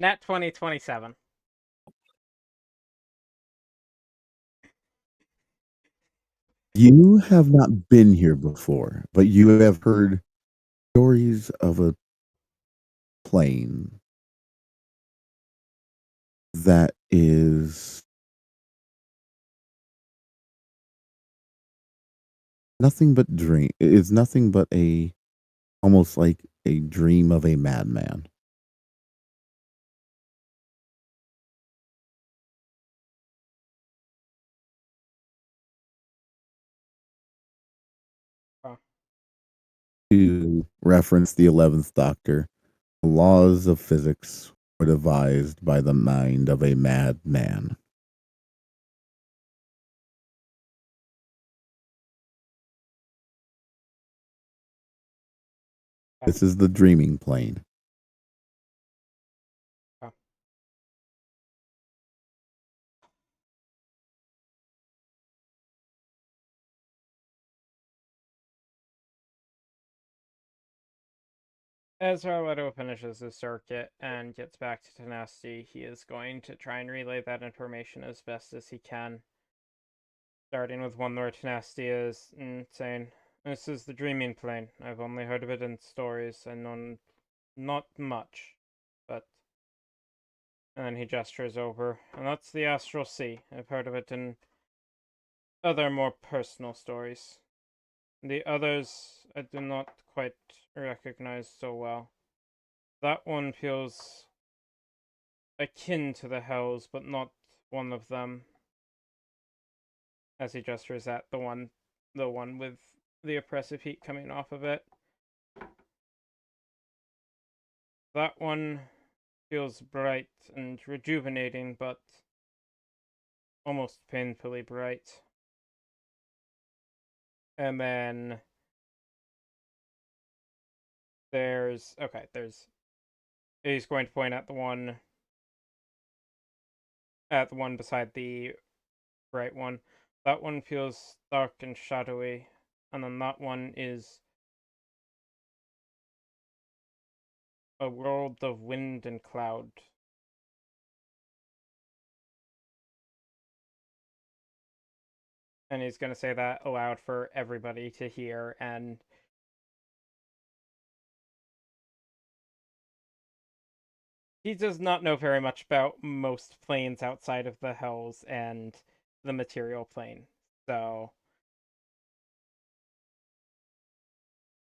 C: Nat 2027.
A: You have not been here before, but you have heard stories of a plane that is nothing but dream. It's nothing but a almost like a dream of a madman.
C: Oh.
A: To reference the 11th Doctor, the laws of physics were devised by the mind of a madman. This is the dreaming plane.
C: Oh. As Arletto finishes his circuit and gets back to Tenacity, he is going to try and relay that information as best as he can. Starting with one where Tenacity is saying, "This is the dreaming plane. I've only heard of it in stories. I know not much, but..." And then he gestures over, "And that's the Astral Sea. I've heard of it in other more personal stories. The others I do not quite recognize so well. That one feels akin to the Hells, but not one of them." As he gestures at the one with the oppressive heat coming off of it. That one feels bright and rejuvenating, but almost painfully bright. And then he's going to point at the one beside the bright one. That one feels dark and shadowy, and then that one is a world of wind and cloud. And he's going to say that aloud for everybody to hear, and he does not know very much about most planes outside of the Hells and the material plane. So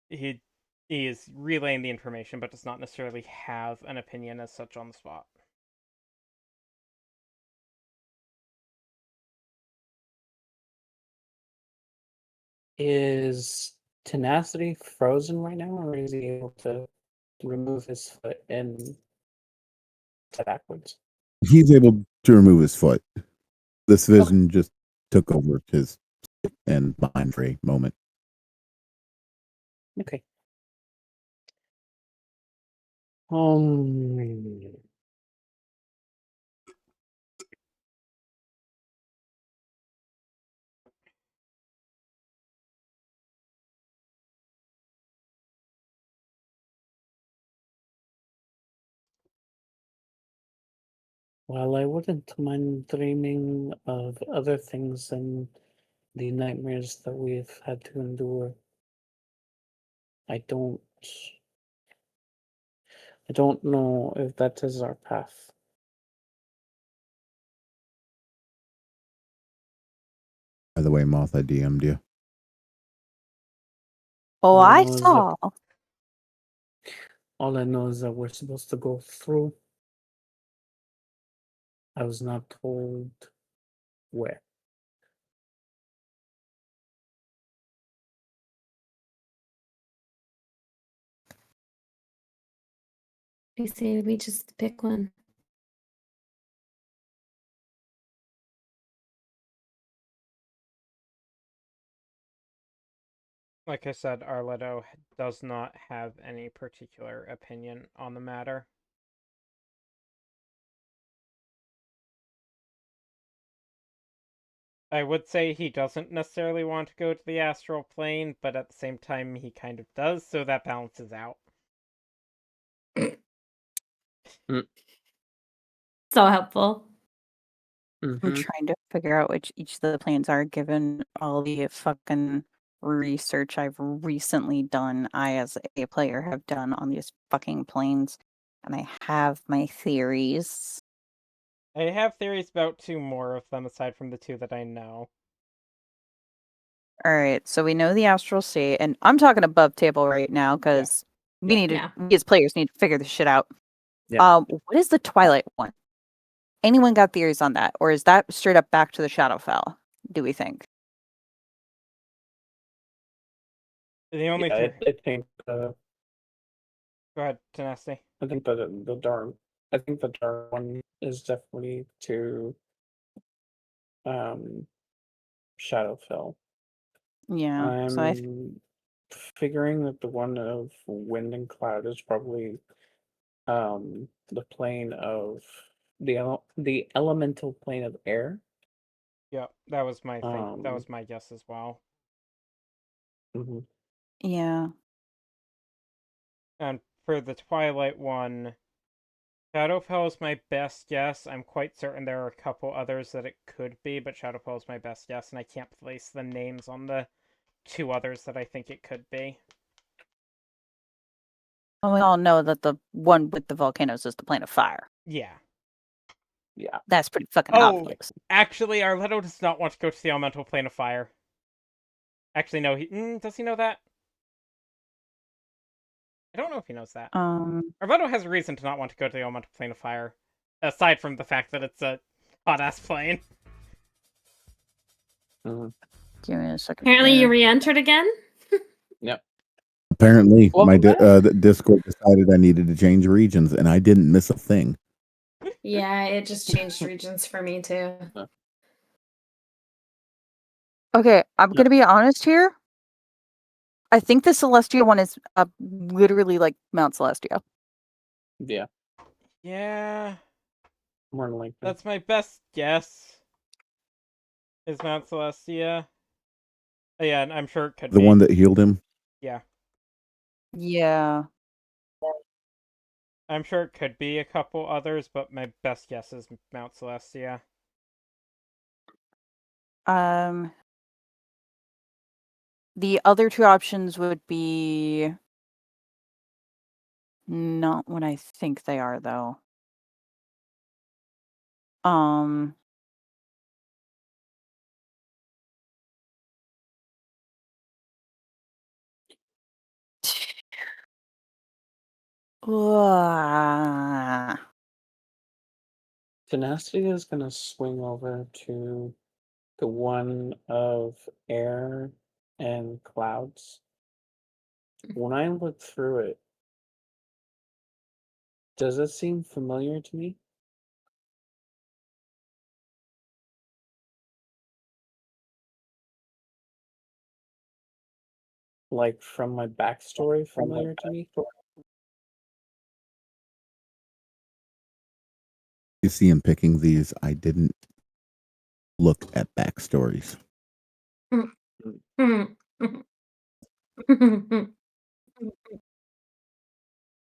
C: he is relaying the information, but does not necessarily have an opinion as such on the spot.
E: Is Tenacity frozen right now, or is he able to remove his foot and step backwards?
A: He's able to remove his foot. This vision just took over his and mind for a moment.
E: Okay. Well, I wouldn't mind dreaming of other things than the nightmares that we've had to endure. I don't know if that is our path.
A: By the way, Moth, I DM'd you.
B: Oh,
E: All I
B: I
E: know is that-
B: saw.
E: All I know is that we're supposed to go through. I was not told where.
D: I say we just pick one.
C: Like I said, Arletto does not have any particular opinion on the matter. I would say he doesn't necessarily want to go to the astral plane, but at the same time he kind of does, so that balances out.
D: So helpful.
B: I'm
E: Mhm.
B: trying to figure out which each of the planes are given all the fucking research I've recently done. I, as a player, have done on these fucking planes, and I have my theories.
C: I have theories about 2 more of them aside from the 2 that I know.
B: All right, so we know the astral state, and I'm talking above table right now because we need to,
D: Yeah.
B: we as players need to figure this shit out.
E: Yeah.
B: What is the Twilight one? Anyone got theories on that, or is that straight up back to the Shadowfell? Do we think?
C: The only
E: Yeah,
C: theory...
E: I think
C: Go ahead, Tenacity.
E: I think the dark one is definitely to Shadowfell.
B: Yeah. So I
E: I'm figuring that the one of wind and cloud is probably the plane of the elemental plane of air.
C: Yep, that was my thing. That
E: Um,
C: was my guess as well.
E: mhm.
B: yeah.
C: And for the Twilight one, Shadowfell is my best guess. I'm quite certain there are a couple others that it could be, but Shadowfell is my best guess, and I can't place the names on the 2 others that I think it could be.
B: And we all know that the one with the volcanoes is the plane of fire.
C: Yeah.
E: Yeah.
B: That's pretty fucking
C: Oh,
B: obvious.
C: actually, Arletto does not want to go to the elemental plane of fire. Actually, no, does he know that? I don't know if he knows that. Arletto has a reason to not want to go to the elemental plane of fire, aside from the fact that it's a hot-ass plane.
E: Mhm.
B: Give me a second.
D: Apparently you
B: here.
D: re-entered again.
E: Yep.
A: Apparently,
E: Welcome back.
A: the Discord decided I needed to change regions, and I didn't miss a thing.
D: Yeah, it just changed regions for me too.
B: Okay, I'm
E: Yep.
B: gonna be honest here. I think the Celestia one is literally like Mount Celestia.
E: Yeah.
C: Yeah,
E: More than likely.
C: that's my best guess. Is Mount Celestia. Yeah, and I'm sure it could
A: The
C: be.
A: one that healed him.
C: Yeah.
B: Yeah.
C: I'm sure it could be a couple others, but my best guess is Mount Celestia.
B: The other 2 options would be not what I think they are, though. Uh,
E: Tenacity is gonna swing over to the one of air and clouds. When I look through it, does it seem familiar to me? Like from my backstory, familiar to me?
A: You see him picking these. I didn't look at backstories.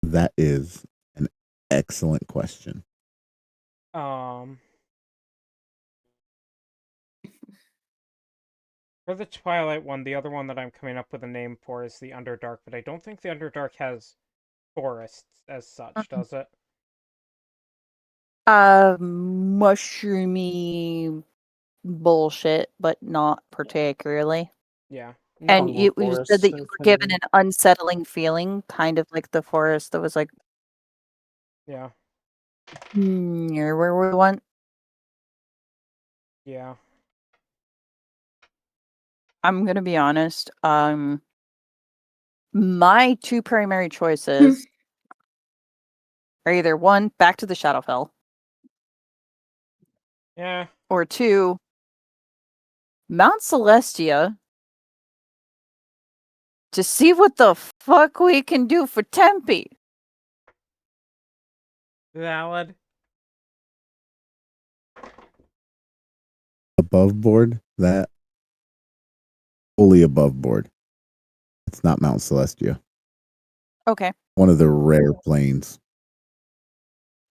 A: That is an excellent question.
C: For the Twilight one, the other one that I'm coming up with a name for is the Underdark, but I don't think the Underdark has forests as such, does it?
B: Mushroomy bullshit, but not particularly.
C: Yeah.
B: And
C: No.
B: you said that you
E: Forests
B: were given
E: and-
B: an unsettling feeling, kind of like the forest that was like
C: Yeah.
B: near where we went.
C: Yeah.
B: I'm gonna be honest. My two primary choices are either one, back to the Shadowfell,
C: Yeah.
B: or two, Mount Celestia to see what the fuck we can do for Tempe.
C: Valid.
A: Above board, that fully above board. It's not Mount Celestia.
B: Okay.
A: One of the rare planes.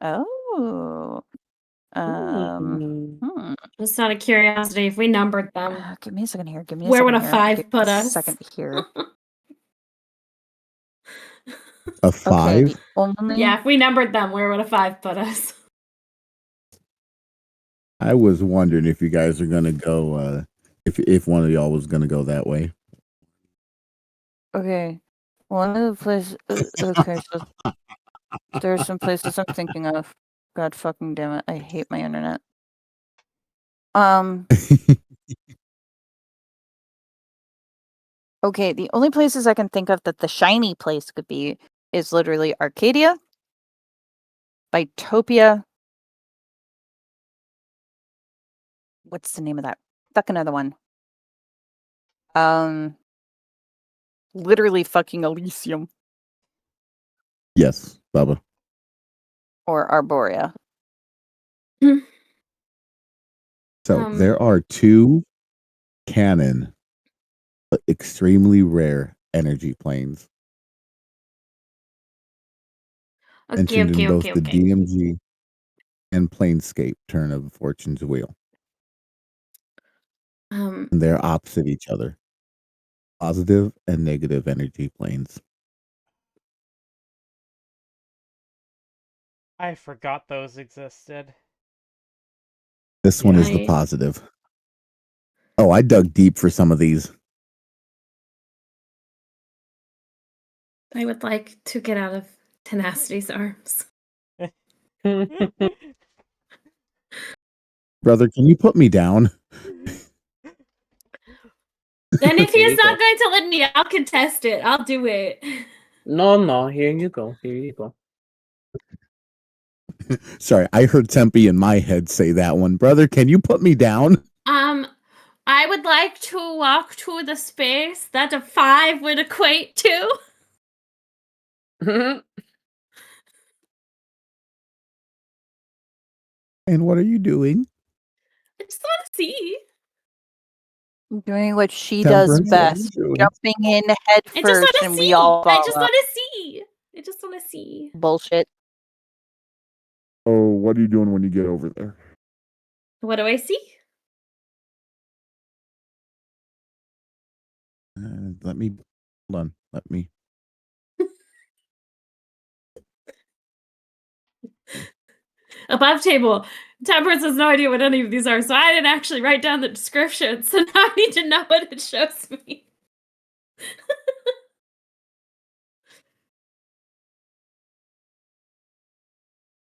B: Oh.
D: Just out of curiosity, if we numbered them,
B: Give me a second here. Give me a
D: where
B: second
D: would a
B: here.
D: 5
B: Give me
D: put
B: a
D: us?
B: second here.
A: A
B: Okay, the
A: 5?
B: only
D: Yeah, if we numbered them, where would a 5 put us?
A: I was wondering if you guys are gonna go if one of y'all was gonna go that way.
B: okay. One of the places okay, so there's some places I'm thinking of. God fucking damn it. I hate my internet. Okay, the only places I can think of that the shiny place could be is literally Arcadia, Bitopia. What's the name of that? Fuck another one. Literally fucking Elysium
A: Yes, Baba.
B: or Arborea.
A: So there are two canon but extremely rare energy planes mentioned in both the DMG and Planescape Turn of Fortune's Wheel. And they're opposite each other. Positive and negative energy planes.
C: I forgot those existed.
A: This one is the
D: Right.
A: positive. Oh, I dug deep for some of these.
D: I would like to get out of Tenacity's arms.
A: Brother, can you put me down?
D: Then if
E: Here
D: he's
E: you
D: not
E: go.
D: going to let me, I'll contest it. I'll do it.
E: No, here you go. Here you go.
A: Sorry, I heard Tempe in my head say that one. Brother, can you put me down?
D: I would like to walk to the space that a 5 would equate to.
A: And what are you doing?
D: I just want to see.
B: Doing what she
A: Temperance,
B: does
A: what are
B: best.
A: you doing?
B: Jumping in head
D: I just want
B: first
D: to
B: and
D: see.
B: we all
D: I just
B: follow.
D: want to see. I just want to see.
B: Bullshit.
A: Oh, what are you doing when you get over there?
D: What do I see?
A: Let me hold on. Let me.
D: Above table. Temperance has no idea what any of these are, so I didn't actually write down the description, so now I need to know what it shows me.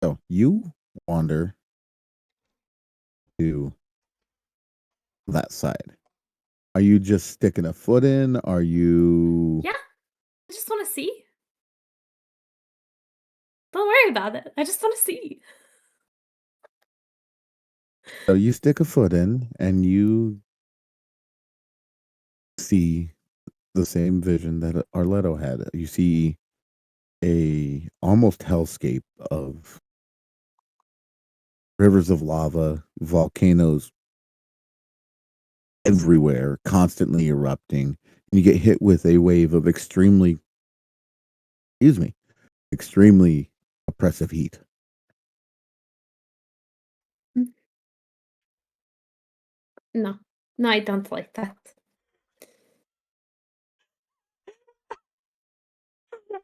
A: So you wander to that side. Are you just sticking a foot in? Are you?
D: Yeah. I just want to see. Don't worry about it. I just want to see.
A: So you stick a foot in and you see the same vision that Arletto had. You see a almost hellscape of rivers of lava, volcanoes everywhere, constantly erupting. And you get hit with a wave of extremely oppressive heat.
D: No, I don't like that.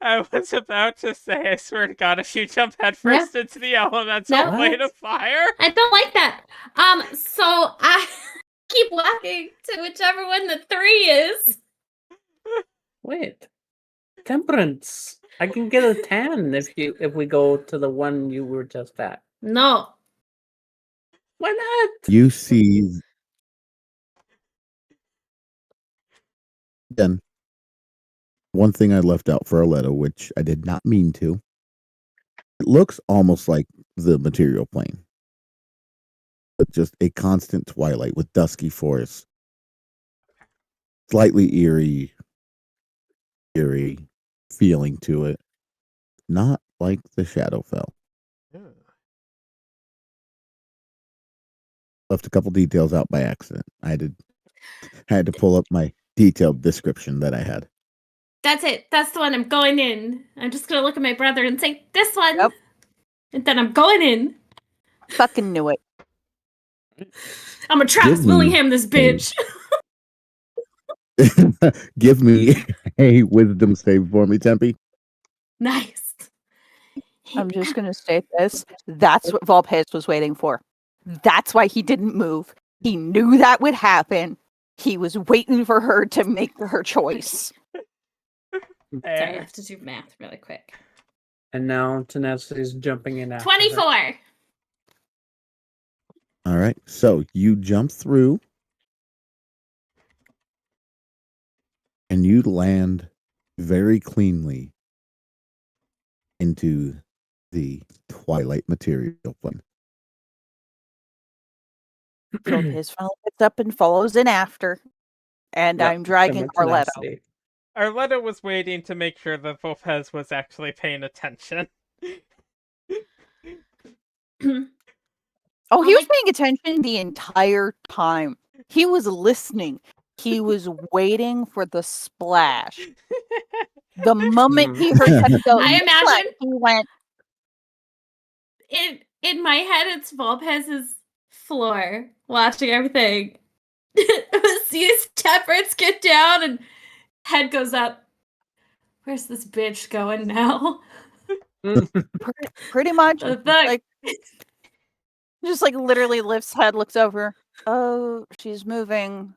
C: I was about to say, I swear to God, if you jump headfirst into the elemental
D: No.
C: plane of fire.
D: I don't like that. So I keep walking to whichever one the 3 is.
E: Wait. Temperance. I can get a 10 if we go to the one you were just at.
D: No.
E: Why not?
A: You see again one thing I left out for Arletto, which I did not mean to. It looks almost like the material plane, but just a constant twilight with dusky forests, slightly eerie feeling to it, not like the Shadowfell. Left a couple details out by accident. I had to pull up my detailed description that I had.
D: That's it. That's the one I'm going in. I'm just gonna look at my brother and say, this one.
B: Yep.
D: And then I'm going in.
B: Fucking knew it.
D: I'm gonna Travis
A: Give me
D: Willingham this bitch.
A: Give me a wisdom save for me, Tempe.
D: Nice.
B: I'm just going to state this. That's what Volpez was waiting for. That's why he didn't move. He knew that would happen. He was waiting for her to make her choice.
D: Sorry, I have to do math really quick.
E: And now Tenacity's jumping in after
D: 24.
E: her.
A: All right. So you jump through and you land very cleanly into the twilight material plane.
B: Volpez finally gets up and follows in after. And
E: Yep,
B: I'm dragging Arletto.
E: Tenacity.
C: Arletta was waiting to make sure that Volpez was actually paying attention.
B: Oh, he was paying attention the entire time. He was listening. He was waiting for the splash. The moment he heard that go,
D: I imagine
B: he went.
D: In my head, it's Volpez's floor watching everything. Sees Temperance get down and head goes up. Where's this bitch going now?
B: Pretty much.
D: The
B: Like, just like literally lifts head, looks over. Oh, she's moving.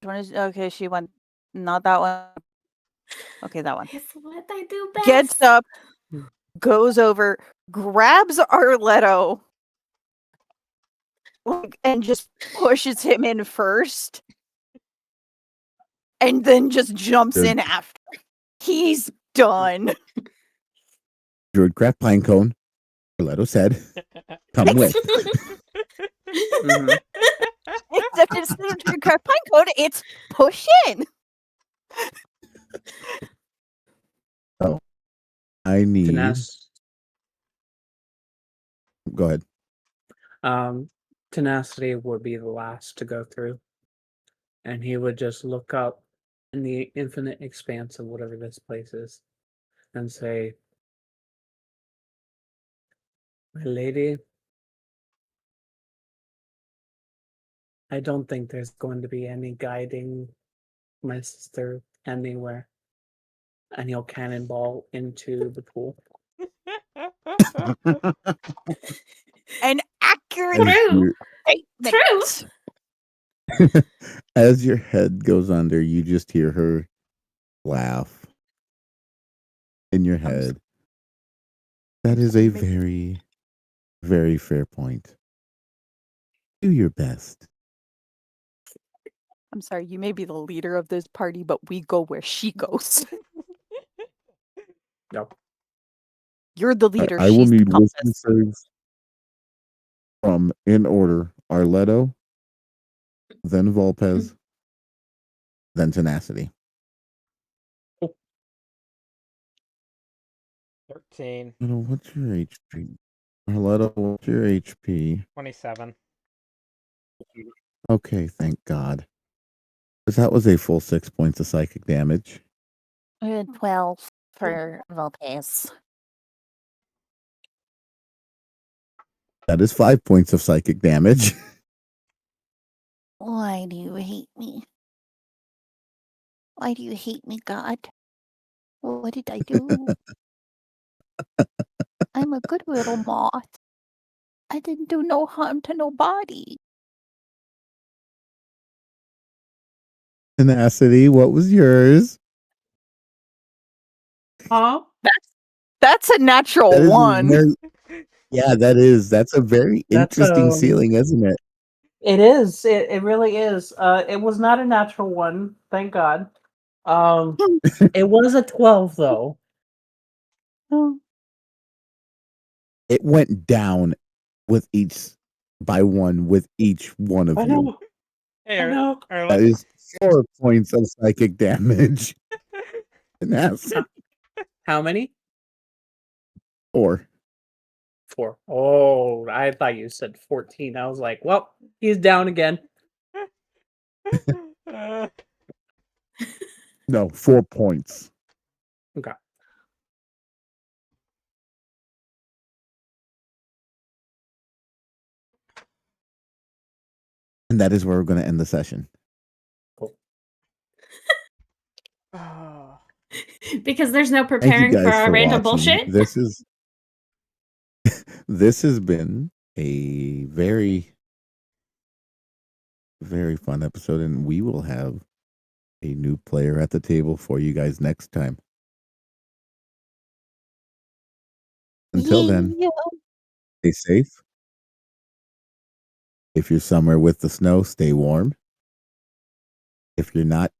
B: Okay, she went. Not that one. Okay, that one.
D: It's what I do best.
B: Gets up, goes over, grabs Arletto, and just pushes him in first, and then just jumps in after. He's done.
A: Druidcraft Pinecone, Arletto said, come with.
B: Except instead of Druidcraft Pinecone, it's push in.
A: Oh, I need. Go ahead.
E: Tenacity would be the last to go through, and he would just look up in the infinite expanse of whatever this place is, and say, "My lady, I don't think there's going to be any guiding my sister anywhere." And he'll cannonball into the pool.
B: An accurate
D: truth.
A: As your head goes under, you just hear her laugh in your head. That is a very, very fair point. Do your best.
B: I'm sorry, you may be the leader of this party, but we go where she goes.
E: go.
B: You're the leader.
A: I will
B: She's the
A: need wisdom
B: compass.
A: saves from, in order, Arletto, then Volpez, then Tenacity.
C: 13,
A: Arletto, what's your HP? Arletto, what's your HP?
C: 27.
A: Okay, thank God. Because that was a full 6 points of psychic damage.
B: 12 for Volpez.
A: That is 5 points of psychic damage.
B: Why do you hate me? Why do you hate me, God? What did I do? I'm a good little moth. I didn't do no harm to nobody.
A: Tenacity, what was yours?
E: Huh?
B: That's a natural
A: That is a
B: one.
A: very, yeah, that is. That's a very
E: That's
A: interesting ceiling, isn't it?
E: It is. It really is. It was not a natural one, thank God. It was a 12 though.
B: Oh,
A: It went down with each by one with each one of
E: I
A: you.
E: know.
C: Hey,
E: I know.
A: That is 4 points of psychic damage. Tenacity.
E: How many?
A: 4.
E: 4. Oh, I thought you said 14. I was like, well, he's down again.
A: No, 4 points.
E: Okay.
A: And that is where we're going to end the session.
E: Cool.
C: Oh.
D: Because there's no
A: Thank you
D: preparing for
A: guys
D: our
A: for
D: random
A: watching.
D: bullshit.
A: This has been a very, very fun episode, and we will have a new player at the table for you guys next time. Until then,
B: yeah.
A: stay safe. If you're somewhere with the snow, stay warm. If you're not,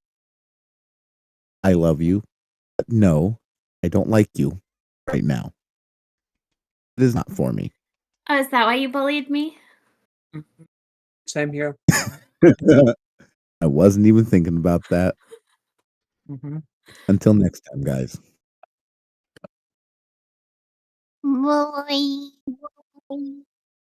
A: I love you. But no, I don't like you right now. It is not for me.
D: Oh, is that why you bullied me?
E: Same here.
A: I wasn't even thinking about that.
E: Mm-hmm.
A: Until next time, guys.
B: Bye.